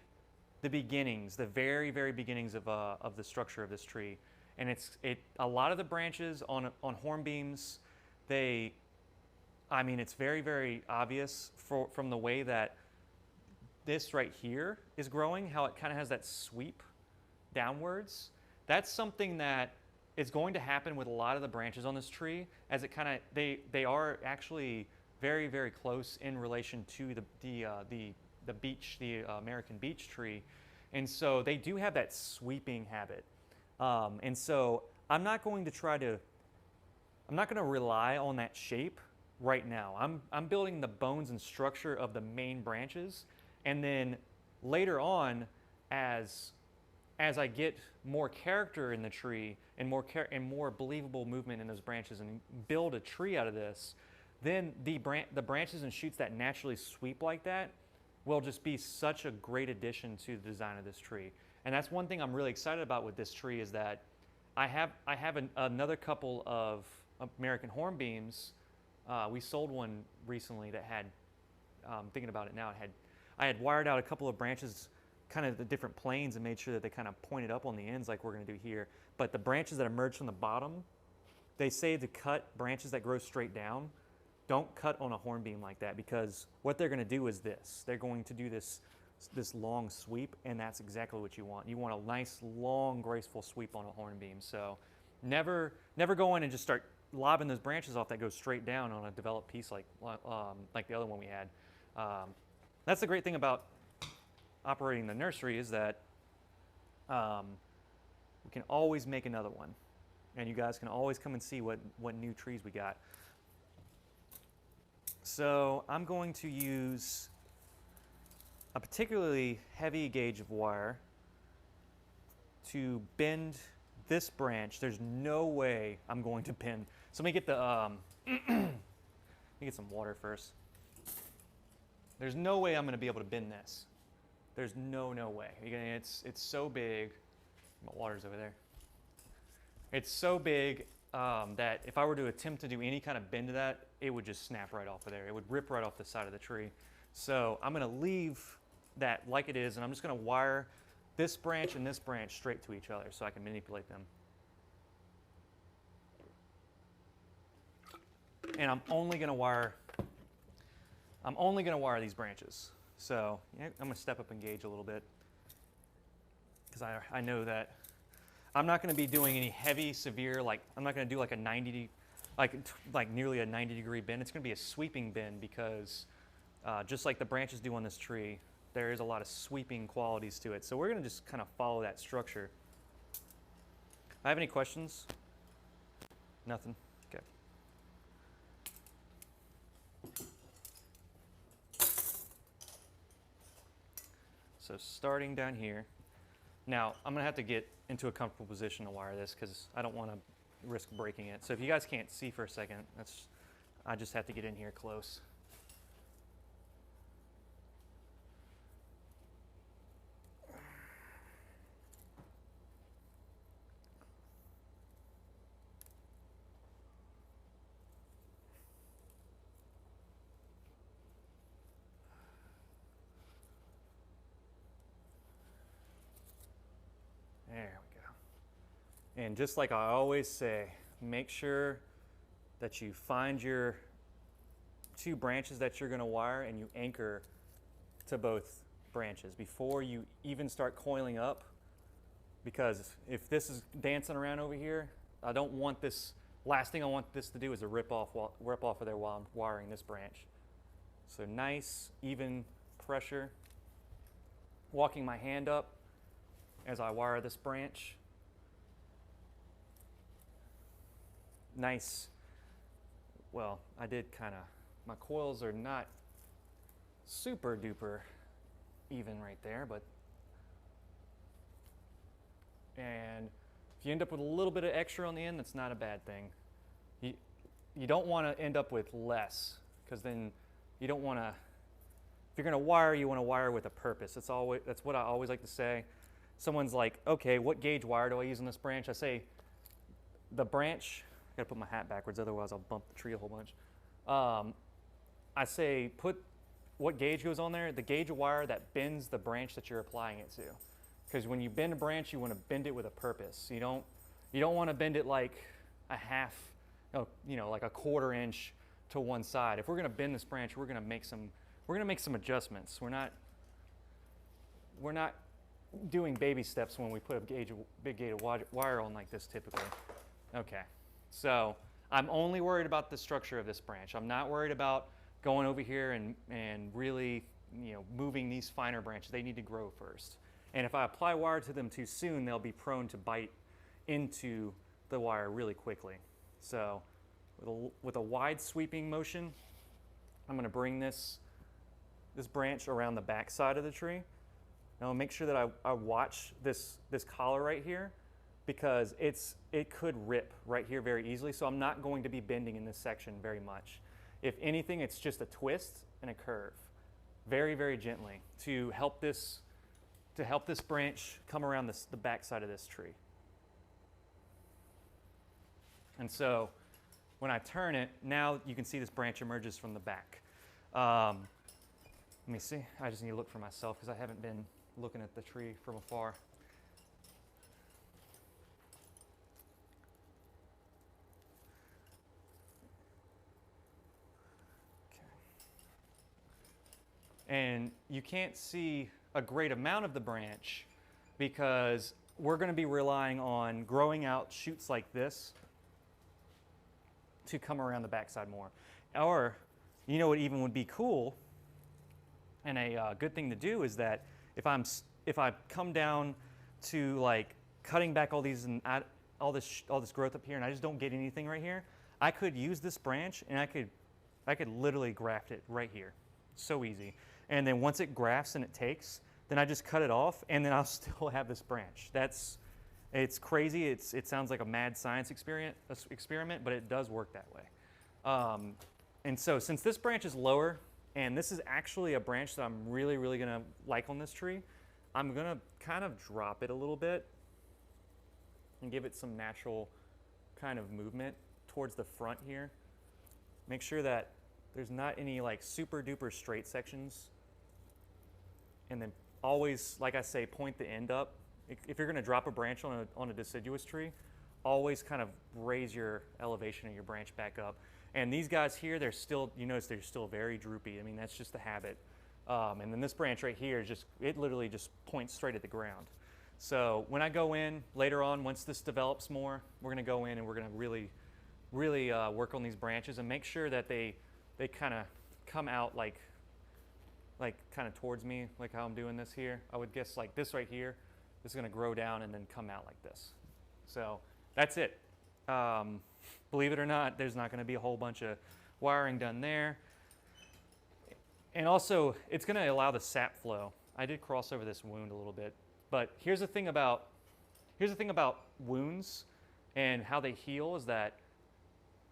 the beginnings, the very, very beginnings of the structure of this tree. And a lot of the branches on hornbeams, it's very, very obvious from the way that this right here is growing, how it kind of has that sweep downwards. That's something that is going to happen with a lot of the branches on this tree, as it kind of, they are actually very, very close in relation to the American beech tree. And so they do have that sweeping habit. And so I'm not going to rely on that shape right now. I'm building the bones and structure of the main branches, and then later on, as I get more character in the tree and more believable movement in those branches and build a tree out of this, then the branches and shoots that naturally sweep like that will just be such a great addition to the design of this tree. And that's one thing I'm really excited about with this tree is that I have another couple of American hornbeams. We sold one recently that had, thinking about it now, I had wired out a couple of branches, kind of the different planes, and made sure that they kind of pointed up on the ends like we're going to do here. But the branches that emerge from the bottom, they say to cut branches that grow straight down. Don't cut on a hornbeam like that, because what they're going to do is this. They're going to do this long sweep, and that's exactly what you want. You want a nice, long, graceful sweep on a hornbeam. So never go in and just start lobbing those branches off that go straight down on a developed piece like the other one we had. That's the great thing about operating the nursery is that we can always make another one, and you guys can always come and see what new trees we got. So I'm going to use a particularly heavy gauge of wire to bend this branch. There's no way I'm going to bend. So let me get the let me get some water first. There's no way I'm going to be able to bend this. There's no way. It's so big. My water's over there. It's so big that if I were to attempt to do any kind of bend to that, it would just snap right off of there. It would rip right off the side of the tree. So I'm going to leave that like it is, and I'm just going to wire this branch and this branch straight to each other so I can manipulate them. And I'm only going to wire these branches. So yeah, I'm going to step up and gauge a little bit, because I know that I'm not going to be doing any heavy, severe, like I'm not going to do like a 90, like nearly a 90-degree bend. It's going to be a sweeping bend, because just like the branches do on this tree, there is a lot of sweeping qualities to it. So we're going to just kind of follow that structure. I have any questions? Nothing? Okay. So starting down here. Now, I'm going to have to get into a comfortable position to wire this, because I don't want to risk breaking it. So if you guys can't see for a second, I just have to get in here close. There we go. And just like I always say, make sure that you find your two branches that you're going to wire and you anchor to both branches before you even start coiling up, because if this is dancing around over here, I don't want this. Last thing I want this to do is to rip off of there while I'm wiring this branch. So nice, even pressure. Walking my hand up as I wire this branch. Nice. Well, I did kind of, my coils are not super duper even right there, but, and if you end up with a little bit of extra on the end, that's not a bad thing. You don't want to end up with less, because then you don't want to, if you're going to wire, you want to wire with a purpose. That's what I always like to say. Someone's like, okay, what gauge wire do I use on this branch? I say, the branch, I gotta put my hat backwards, otherwise I'll bump the tree a whole bunch. I say, put what gauge goes on there, the gauge of wire that bends the branch that you're applying it to. Because when you bend a branch, you want to bend it with a purpose. You don't want to bend it like a half, like a 1/4 inch to one side. If we're going to bend this branch, we're going to make some adjustments. We're not doing baby steps when we put a big gauge of wire on like this typically. Okay, so I'm only worried about the structure of this branch. I'm not worried about going over here and really moving these finer branches. They need to grow first. And if I apply wire to them too soon, they'll be prone to bite into the wire really quickly. So with a wide sweeping motion, I'm going to bring this branch around the back side of the tree. Now make sure that I watch this collar right here, because it could rip right here very easily. So I'm not going to be bending in this section very much. If anything, it's just a twist and a curve. very, very gently to help this branch come around the back side of this tree. And so when I turn it, now you can see this branch emerges from the back. Let me see. I just need to look for myself because I haven't been looking at the tree from afar. Okay. And you can't see a great amount of the branch because we're going to be relying on growing out shoots like this to come around the backside more. Or, you know what even would be cool and a good thing to do is that if I come down to like cutting back all these and all this growth up here and I just don't get anything right here, I could use this branch and I could literally graft it right here. So easy. And then once it grafts and it takes, then I just cut it off and then I'll still have this branch. It's crazy. It sounds like a mad science experiment, but it does work that way. And so since this branch is lower, and this is actually a branch that I'm really, really gonna like on this tree, I'm gonna kind of drop it a little bit and give it some natural kind of movement towards the front here. Make sure that there's not any like super duper straight sections. And then always, like I say, point the end up. If you're gonna drop a branch on a deciduous tree, always kind of raise your elevation of your branch back up. And these guys here, they're still, you notice they're still very droopy. I mean, that's just the habit. And then this branch right here, it literally just points straight at the ground. So when I go in later on, once this develops more, we're gonna go in and we're gonna really, really work on these branches and make sure that they kind of come out like kind of towards me, like how I'm doing this here. I would guess like this right here. This is gonna grow down and then come out like this. So that's it. Believe it or not, there's not gonna be a whole bunch of wiring done there. And also, it's gonna allow the sap flow. I did cross over this wound a little bit, but here's the thing about wounds and how they heal is that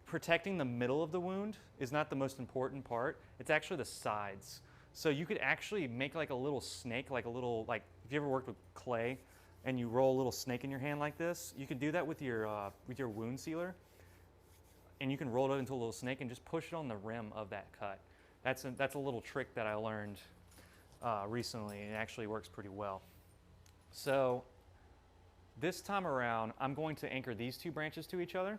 protecting the middle of the wound is not the most important part. It's actually the sides. So you could actually make like a little snake, like if you ever worked with clay and you roll a little snake in your hand like this, you can do that with your wound sealer. And you can roll it into a little snake and just push it on the rim of that cut. That's a little trick that I learned recently, and it actually works pretty well. So this time around, I'm going to anchor these two branches to each other.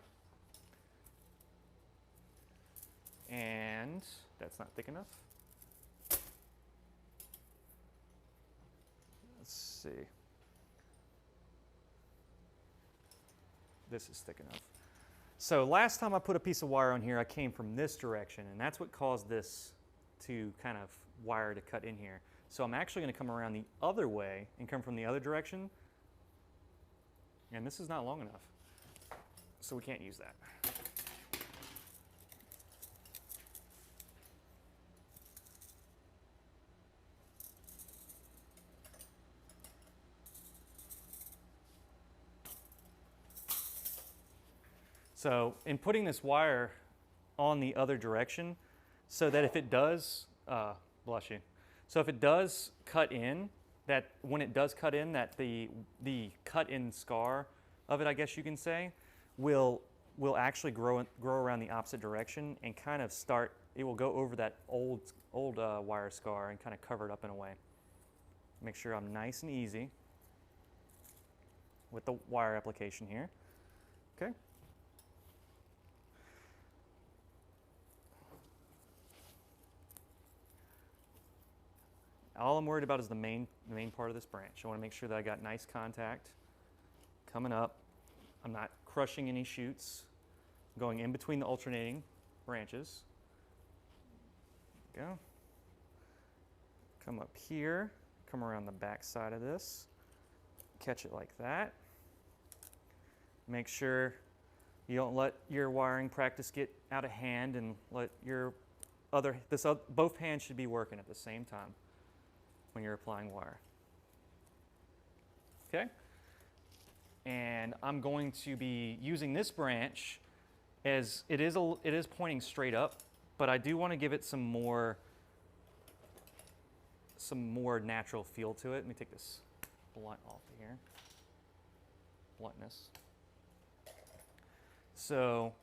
And that's not thick enough. Let's see. This is thick enough. So last time I put a piece of wire on here, I came from this direction, and that's what caused this to kind of wire to cut in here. So I'm actually going to come around the other way and come from the other direction. And this is not long enough, so we can't use that. So in putting this wire on the other direction, so that if it does, bless you. So if it does cut in, that when it does cut in, that the cut in scar of it, I guess you can say, will actually grow around the opposite direction and kind of start, it will go over that old wire scar and kind of cover it up in a way. Make sure I'm nice and easy with the wire application here. Okay. All I'm worried about is the main part of this branch. I want to make sure that I got nice contact coming up. I'm not crushing any shoots. I'm going in between the alternating branches. Go. Come up here, come around the back side of this, catch it like that. Make sure you don't let your wiring practice get out of hand and let your both hands should be working at the same time when you're applying wire. Okay? And I'm going to be using this branch as it is pointing straight up, but I do want to give it some more some more natural feel to it. Let me take this blunt off of here. Bluntness. So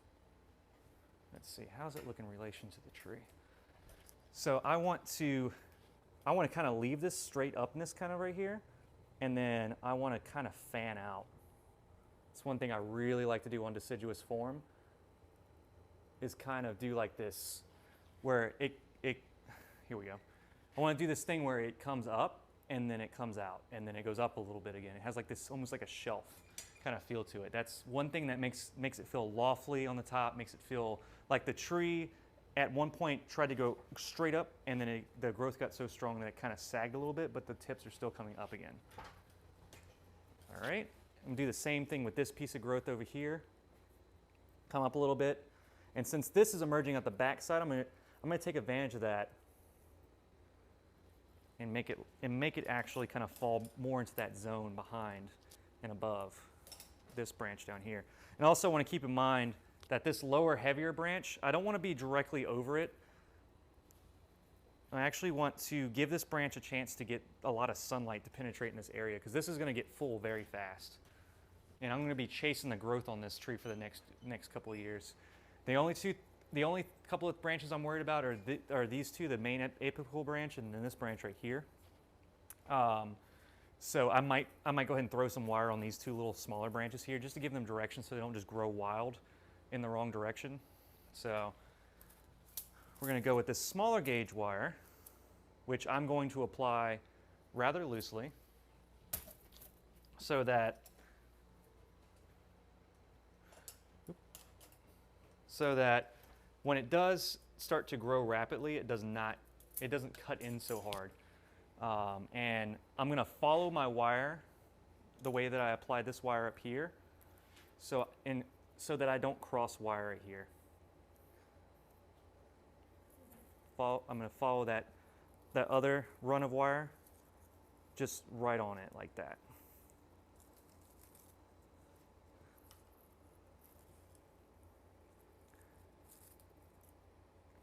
let's see, how's it look in relation to the tree? So I want to kind of leave this straight upness kind of right here, and then I want to kind of fan out. It's one thing I really like to do on deciduous form, is kind of do like this, where it here we go. I want to do this thing where it comes up and then it comes out and then it goes up a little bit again. It has like this, almost like a shelf kind of feel to it. That's one thing that makes it feel lofty on the top, makes it feel like the tree at one point tried to go straight up, and then the growth got so strong that it kind of sagged a little bit, but the tips are still coming up again. All right, I'm gonna do the same thing with this piece of growth over here. Come up a little bit, and since this is emerging at the back side, I'm gonna take advantage of that and make it actually kind of fall more into that zone behind and above this branch down here. And also want to keep in mind that this lower, heavier branch, I don't want to be directly over it. I actually want to give this branch a chance to get a lot of sunlight to penetrate in this area, because this is going to get full very fast. And I'm going to be chasing the growth on this tree for the next couple of years. The only couple of branches I'm worried about are these two, the main apical branch and then this branch right here. So I might go ahead and throw some wire on these two little smaller branches here, just to give them direction so they don't just grow wild in the wrong direction. So we're going to go with this smaller gauge wire, which I'm going to apply rather loosely, so that when it does start to grow rapidly, it doesn't cut in so hard. And I'm going to follow my wire the way that I applied this wire up here, so that I don't cross wire right here. I'm going to follow that other run of wire just right on it like that.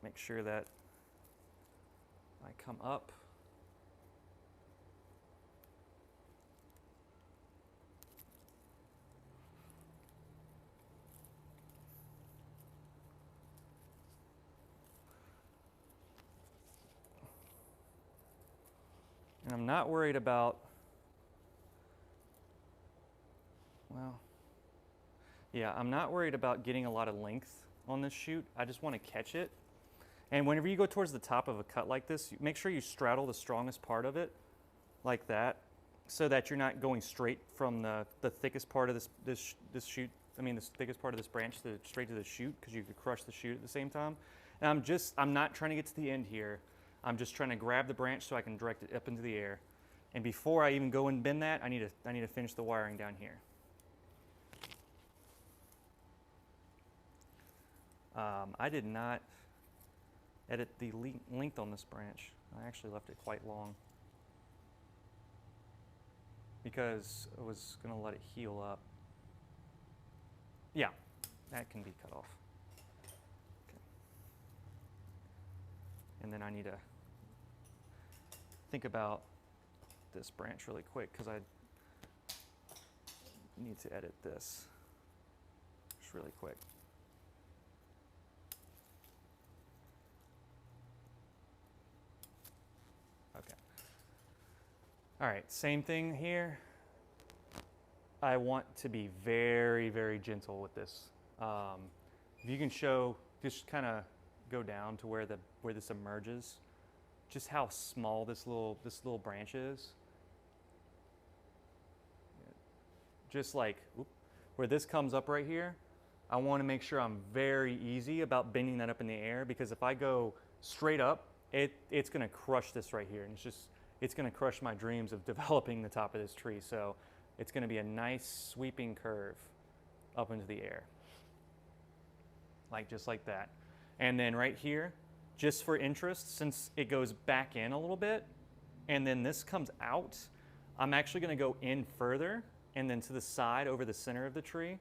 Make sure that I come up. And I'm not worried about, I'm not worried about getting a lot of length on this shoot. I just want to catch it. And whenever you go towards the top of a cut like this, make sure you straddle the strongest part of it like that, so that you're not going straight from the thickest part of this shoot. I mean, the thickest part of this branch straight to the shoot, because you could crush the shoot at the same time. And I'm not trying to get to the end here. I'm just trying to grab the branch so I can direct it up into the air. And before I even go and bend that, I need to finish the wiring down here. I did not edit the length on this branch. I actually left it quite long, because I was going to let it heal up. Yeah, that can be cut off. Okay. And then I need to think about this branch really quick, because I need to edit this just really quick. Okay. All right, same thing here. I want to be very, very gentle with this. If you can show, just kind of go down to where this emerges, just how small this little branch is. Just like where this comes up right here, I want to make sure I'm very easy about bending that up in the air, because if I go straight up, it's going to crush this right here, and it's going to crush my dreams of developing the top of this tree. So it's going to be a nice sweeping curve up into the air, just like that. And then right here, just for interest, since it goes back in a little bit and then this comes out, I'm actually going to go in further and then to the side over the center of the tree,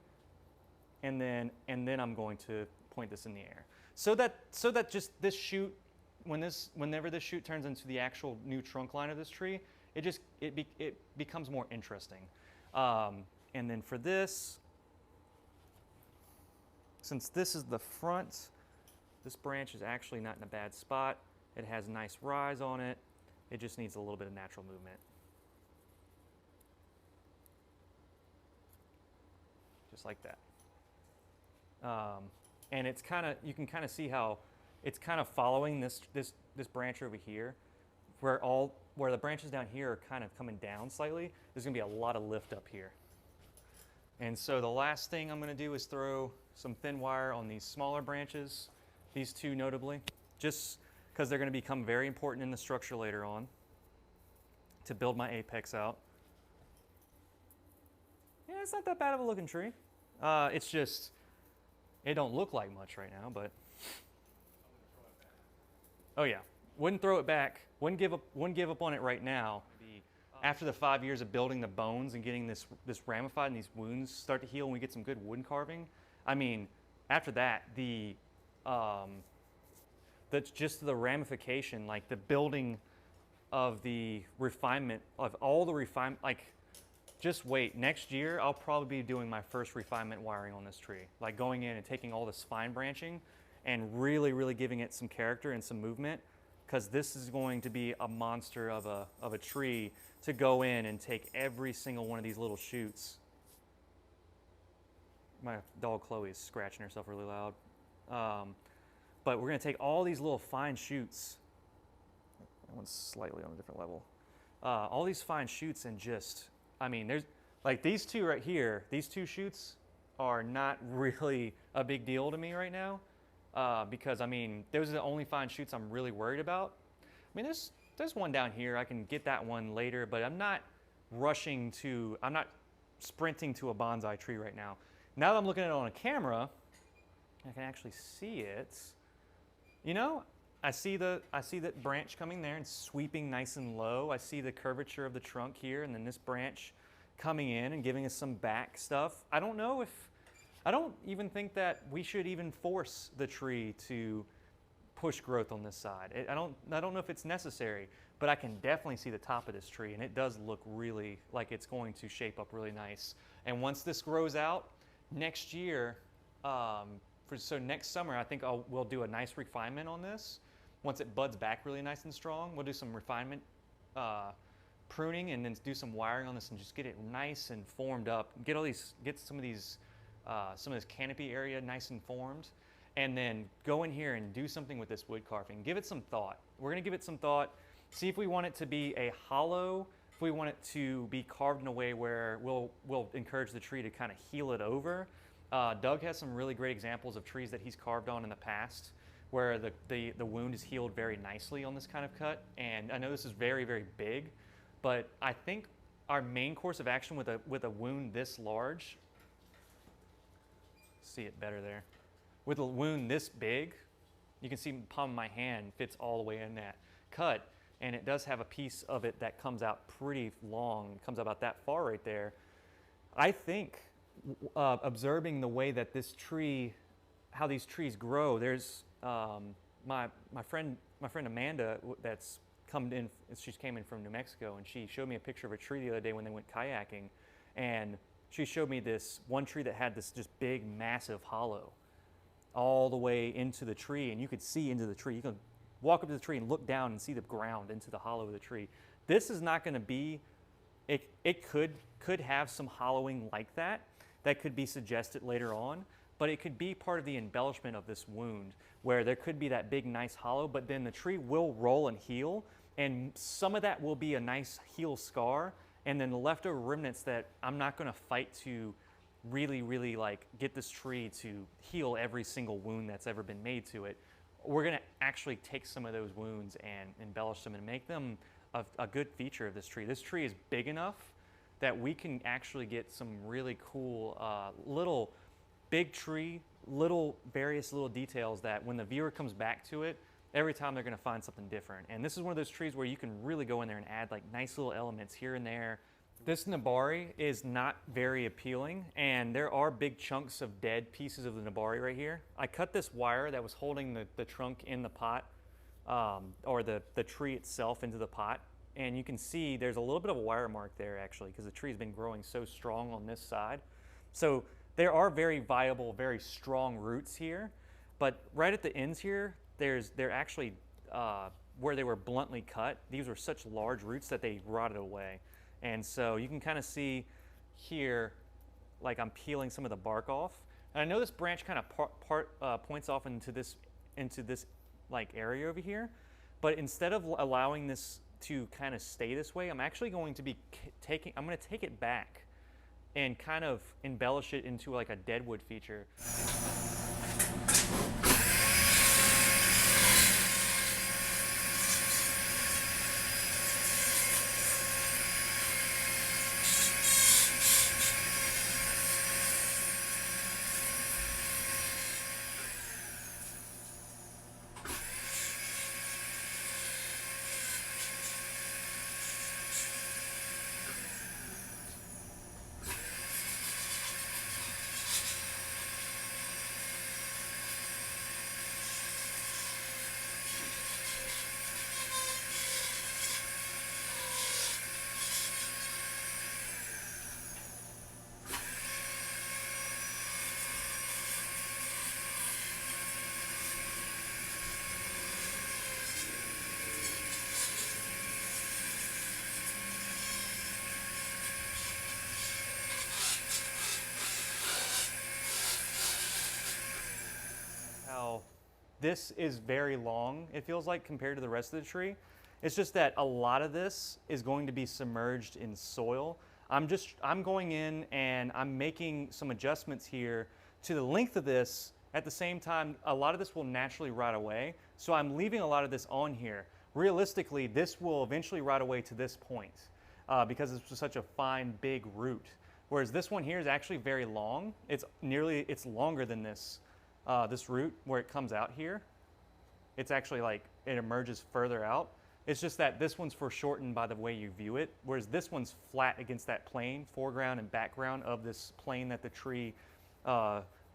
and then I'm going to point this in the air, so that just this shoot whenever this shoot turns into the actual new trunk line of this tree, it becomes more interesting. And then for this, since this is the front, this branch is actually not in a bad spot. It has a nice rise on it. It just needs a little bit of natural movement. Just like that. And it's kind of, you can kind of see how it's kind of following this branch over here, where the branches down here are kind of coming down slightly. There's gonna be a lot of lift up here. And so the last thing I'm gonna do is throw some thin wire on these smaller branches, these two notably, just because they're gonna become very important in the structure later on to build my apex out. Yeah, it's not that bad of a looking tree. It's just, it don't look like much right now, but. Oh yeah, wouldn't throw it back. Wouldn't give up on it right now. After the 5 years of building the bones and getting this ramified and these wounds start to heal and we get some good wood carving, I mean, after that, just the ramification, like the building of the refinement of all the refinement, like just wait, next year I'll probably be doing my first refinement wiring on this tree, like going in and taking all this fine branching and really giving it some character and some movement, because this is going to be a monster of a tree to go in and take every single one of these little shoots. My dog Chloe is scratching herself really loud. But we're gonna take all these little fine shoots. That one's slightly on a different level. All these fine shoots and just, I mean, there's like these two right here, these two shoots are not really a big deal to me right now. Because I mean, those are the only fine shoots I'm really worried about. I mean, there's one down here. I can get that one later, but I'm not sprinting to a bonsai tree right now. Now that I'm looking at it on a camera, I can actually see it. You know, I see that branch coming there and sweeping nice and low. I see the curvature of the trunk here, and then this branch coming in and giving us some back stuff. I don't even think that we should even force the tree to push growth on this side. I don't know if it's necessary, but I can definitely see the top of this tree, and it does look really like it's going to shape up really nice. And once this grows out, next year, so next summer, I think we'll do a nice refinement on this. Once it buds back really nice and strong, we'll do some refinement, pruning, and then do some wiring on this and just get it nice and formed up. Get some of this canopy area nice and formed, and then go in here and do something with this wood carving. Give it some thought. We're gonna give it some thought, see if we want it to be a hollow, if we want it to be carved in a way where we'll encourage the tree to kind of heel it over. Doug has some really great examples of trees that he's carved on in the past where the wound is healed very nicely on this kind of cut. And I know this is very big, but I think our main course of action with a wound this large, see it better there, with a wound this big, you can see the palm of my hand fits all the way in that cut, and it does have a piece of it that comes out pretty long. It comes out about that far right there. I think observing the way that this tree, how these trees grow, there's my friend Amanda that's come in, she came in from New Mexico, and she showed me a picture of a tree the other day when they went kayaking, and she showed me this one tree that had this just big, massive hollow all the way into the tree, and you could see into the tree. You can walk up to the tree and look down and see the ground into the hollow of the tree. This is not going to be, it could have some hollowing like that could be suggested later on, but it could be part of the embellishment of this wound where there could be that big, nice hollow, but then the tree will roll and heal, and some of that will be a nice heel scar, and then the leftover remnants that I'm not going to fight to really like get this tree to heal every single wound that's ever been made to it. We're going to actually take some of those wounds and embellish them and make them a good feature of this tree. This tree is big enough that we can actually get some really cool little big tree, various little details that when the viewer comes back to it, every time they're going to find something different. And this is one of those trees where you can really go in there and add like nice little elements here and there. This Nabari is not very appealing, and there are big chunks of dead pieces of the Nabari right here. I cut this wire that was holding the trunk in the pot or the tree itself into the pot. And you can see there's a little bit of a wire mark there actually because the tree's been growing so strong on this side. So there are very viable, very strong roots here, but right at the ends here, they're actually where they were bluntly cut. These were such large roots that they rotted away. And so you can kind of see here, like I'm peeling some of the bark off. And I know this branch kind of points off into this like area over here, but instead of allowing this to kind of stay this way, I'm actually going to be I'm going to take it back and kind of embellish it into like a deadwood feature. How this is very long, it feels like, compared to the rest of the tree. It's just that a lot of this is going to be submerged in soil. I'm going in and I'm making some adjustments here to the length of this. At the same time, a lot of this will naturally rot away. So I'm leaving a lot of this on here. Realistically, this will eventually rot away to this point because it's such a fine, big root. Whereas this one here is actually very long. It's longer than this. This root where it comes out here, it's actually like it emerges further out. It's just that this one's foreshortened by the way you view it, whereas this one's flat against that plane, foreground and background of this plane that the tree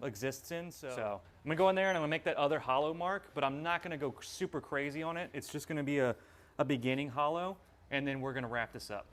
exists in. So I'm gonna go in there and I'm gonna make that other hollow mark, but I'm not gonna go super crazy on it. It's just gonna be a beginning hollow, and then we're gonna wrap this up.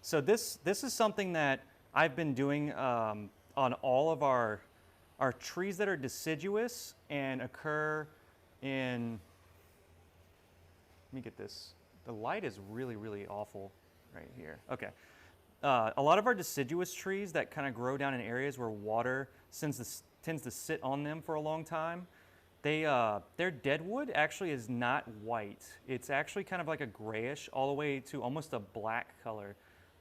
So this is something that I've been doing on all of our trees that are deciduous and occur in, let me get this. The light is really, really awful right here. Okay. A lot of our deciduous trees that kind of grow down in areas where water tends to sit on them for a long time, their deadwood actually is not white. It's actually kind of like a grayish all the way to almost a black color.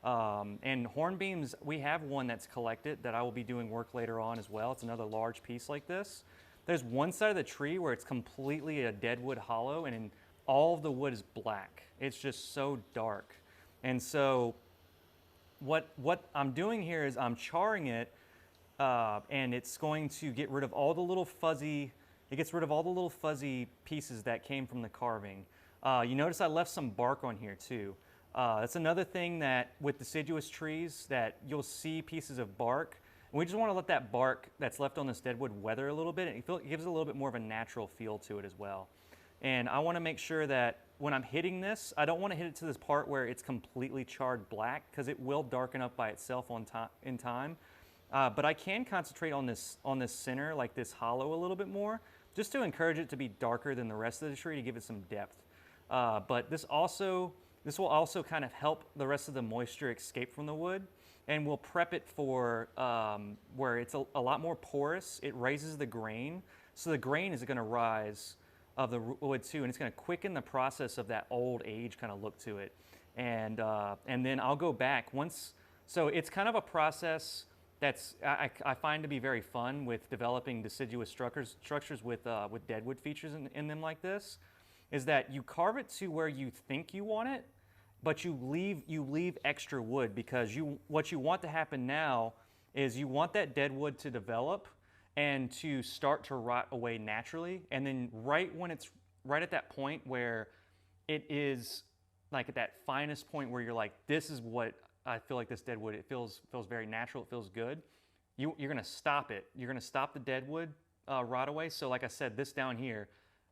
And hornbeams, we have one that's collected that I will be doing work later on as well. It's another large piece like this. There's one side of the tree where it's completely a deadwood hollow and all of the wood is black. It's just so dark. And so what I'm doing here is I'm charring it and it's going to get rid of all the little fuzzy, pieces that came from the carving. You notice I left some bark on here too. That's another thing that with deciduous trees that you'll see pieces of bark. And we just want to let that bark that's left on this deadwood weather a little bit. It gives it a little bit more of a natural feel to it as well. And I want to make sure that when I'm hitting this, I don't want to hit it to this part where it's completely charred black because it will darken up by itself in time. But I can concentrate on this center, like this hollow a little bit more, just to encourage it to be darker than the rest of the tree to give it some depth. But this will also kind of help the rest of the moisture escape from the wood, and we'll prep it for where it's a lot more porous. It raises the grain, so the grain is going to rise of the wood too, and it's going to quicken the process of that old age kind of look to it. And then I'll go back once. So it's kind of a process I find to be very fun with developing deciduous structures with deadwood features in them like this, is that you carve it to where you think you want it, but you leave extra wood, because what you want to happen now is you want that deadwood to develop and to start to rot away naturally, and then right when it's right at that point where it is like at that finest point where you're like, this is what I feel like this deadwood, it feels very natural, it feels good. You're gonna stop it. You're gonna stop the deadwood rot away. So like I said, this down here,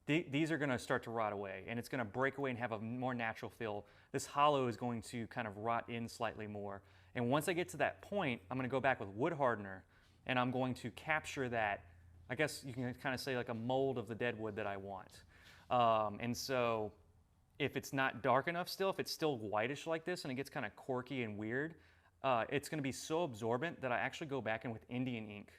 these are gonna start to rot away, and it's gonna break away and have a more natural feel. This hollow is going to kind of rot in slightly more. And once I get to that point, I'm gonna go back with wood hardener, and I'm going to capture that, I guess you can kind of say like a mold of the deadwood that I want. And so if it's not dark enough still, if it's still whitish like this and it gets kind of quirky and weird, it's going to be so absorbent that I actually go back in with Indian ink,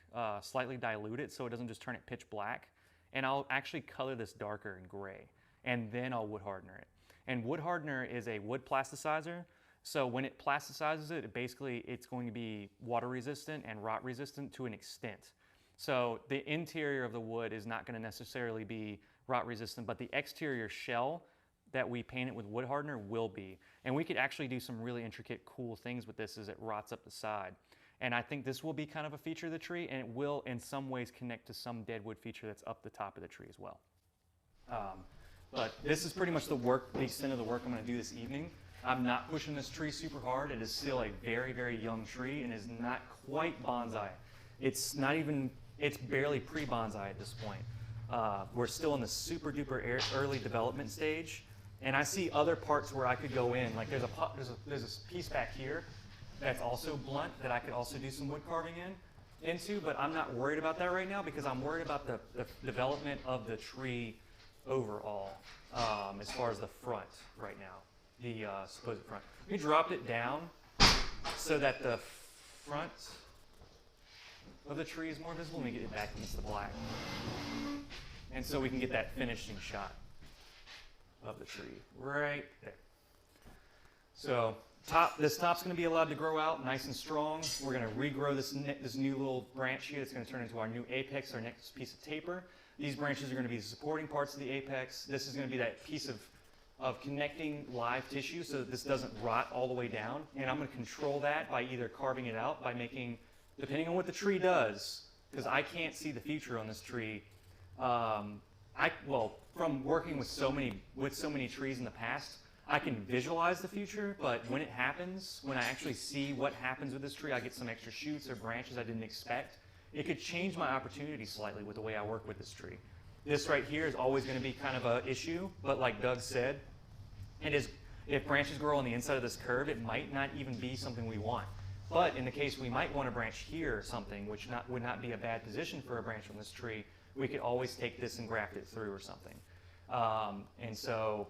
slightly dilute it so it doesn't just turn it pitch black, and I'll actually color this darker in gray, and then I'll wood hardener it. And wood hardener is a wood plasticizer, so when it plasticizes it, it's going to be water resistant and rot resistant to an extent. So the interior of the wood is not going to necessarily be rot resistant, but the exterior shell that we paint it with wood hardener will be. And we could actually do some really intricate, cool things with this as it rots up the side. And I think this will be kind of a feature of the tree, and it will in some ways connect to some deadwood feature that's up the top of the tree as well. But this is pretty much the extent of the work I'm gonna do this evening. I'm not pushing this tree super hard. It is still a very, very young tree and is not quite bonsai. It's barely pre-bonsai at this point. We're still in the super duper early development stage. And I see other parts where I could go in. Like there's a piece back here that's also blunt that I could also do some wood carving into, but I'm not worried about that right now because I'm worried about the development of the tree overall, as far as the front right now, the supposed front. We dropped it down so that the front of the tree is more visible. Let me get it back against the black. And so we can get that finishing shot of the tree right there. So this top's going to be allowed to grow out nice and strong. We're going to regrow this new little branch here. That's going to turn into our new apex, our next piece of taper. These branches are going to be the supporting parts of the apex. This is going to be that piece of connecting live tissue so that this doesn't rot all the way down. And I'm going to control that by either carving it out, by making, depending on what the tree does, because I can't see the future on this tree. From working with so many trees in the past, I can visualize the future, but when it happens, when I actually see what happens with this tree, I get some extra shoots or branches I didn't expect. It could change my opportunity slightly with the way I work with this tree. This right here is always going to be kind of an issue, but like Doug said, if branches grow on the inside of this curve, it might not even be something we want. But in the case we might want a branch here or something, which would not be a bad position for a branch from this tree, we could always take this and graft it through or something. And so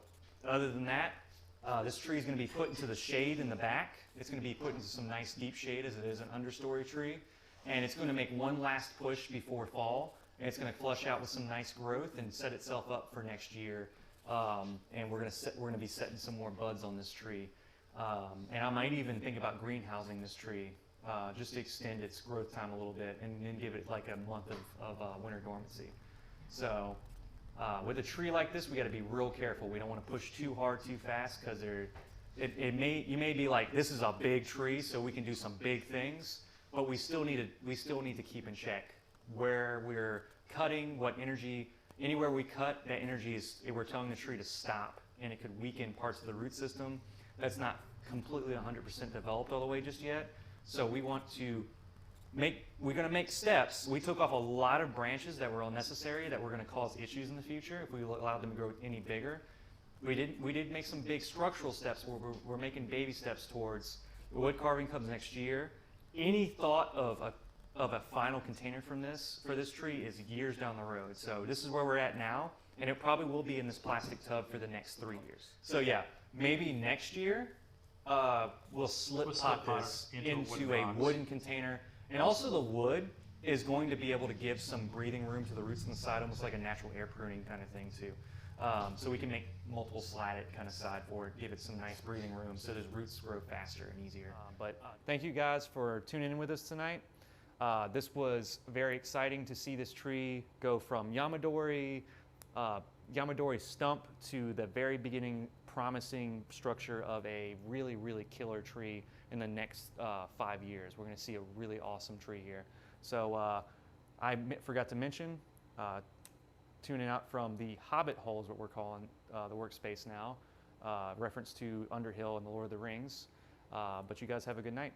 other than that, this tree is going to be put into the shade in the back. It's going to be put into some nice deep shade as it is an understory tree. And it's going to make one last push before fall. And it's going to flush out with some nice growth and set itself up for next year. And we're going to be setting some more buds on this tree. And I might even think about greenhousing this tree just to extend its growth time a little bit and then give it like a month of winter dormancy. So with a tree like this, we got to be real careful. We don't want to push too hard, too fast, because you may be like, this is a big tree, so we can do some big things, but we still need to keep in check where we're cutting, what energy. Anywhere we cut, that energy we're telling the tree to stop, and it could weaken parts of the root system. That's not completely 100% developed all the way just yet. So we want to we're going to make steps. We took off a lot of branches that were unnecessary that were going to cause issues in the future if we allowed them to grow any bigger. We did make some big structural steps where we're making baby steps towards wood carving comes next year. Any thought of a final container for this tree is years down the road. So this is where we're at now, and it probably will be in this plastic tub for the next 3 years. So yeah, maybe next year we'll slip pot this into a wooden container. And also the wood is going to be able to give some breathing room to the roots on the side, almost like a natural air pruning kind of thing too. So we can make multiple slatted kind of side for it, give it some nice breathing room so those roots grow faster and easier. But thank you guys for tuning in with us tonight. This was very exciting to see this tree go from Yamadori stump to the very beginning promising structure of a really, really killer tree in the next 5 years. We're going to see a really awesome tree here. So forgot to mention, tuning out from the Hobbit hole is what we're calling the workspace now, reference to Underhill and the Lord of the Rings. But you guys have a good night.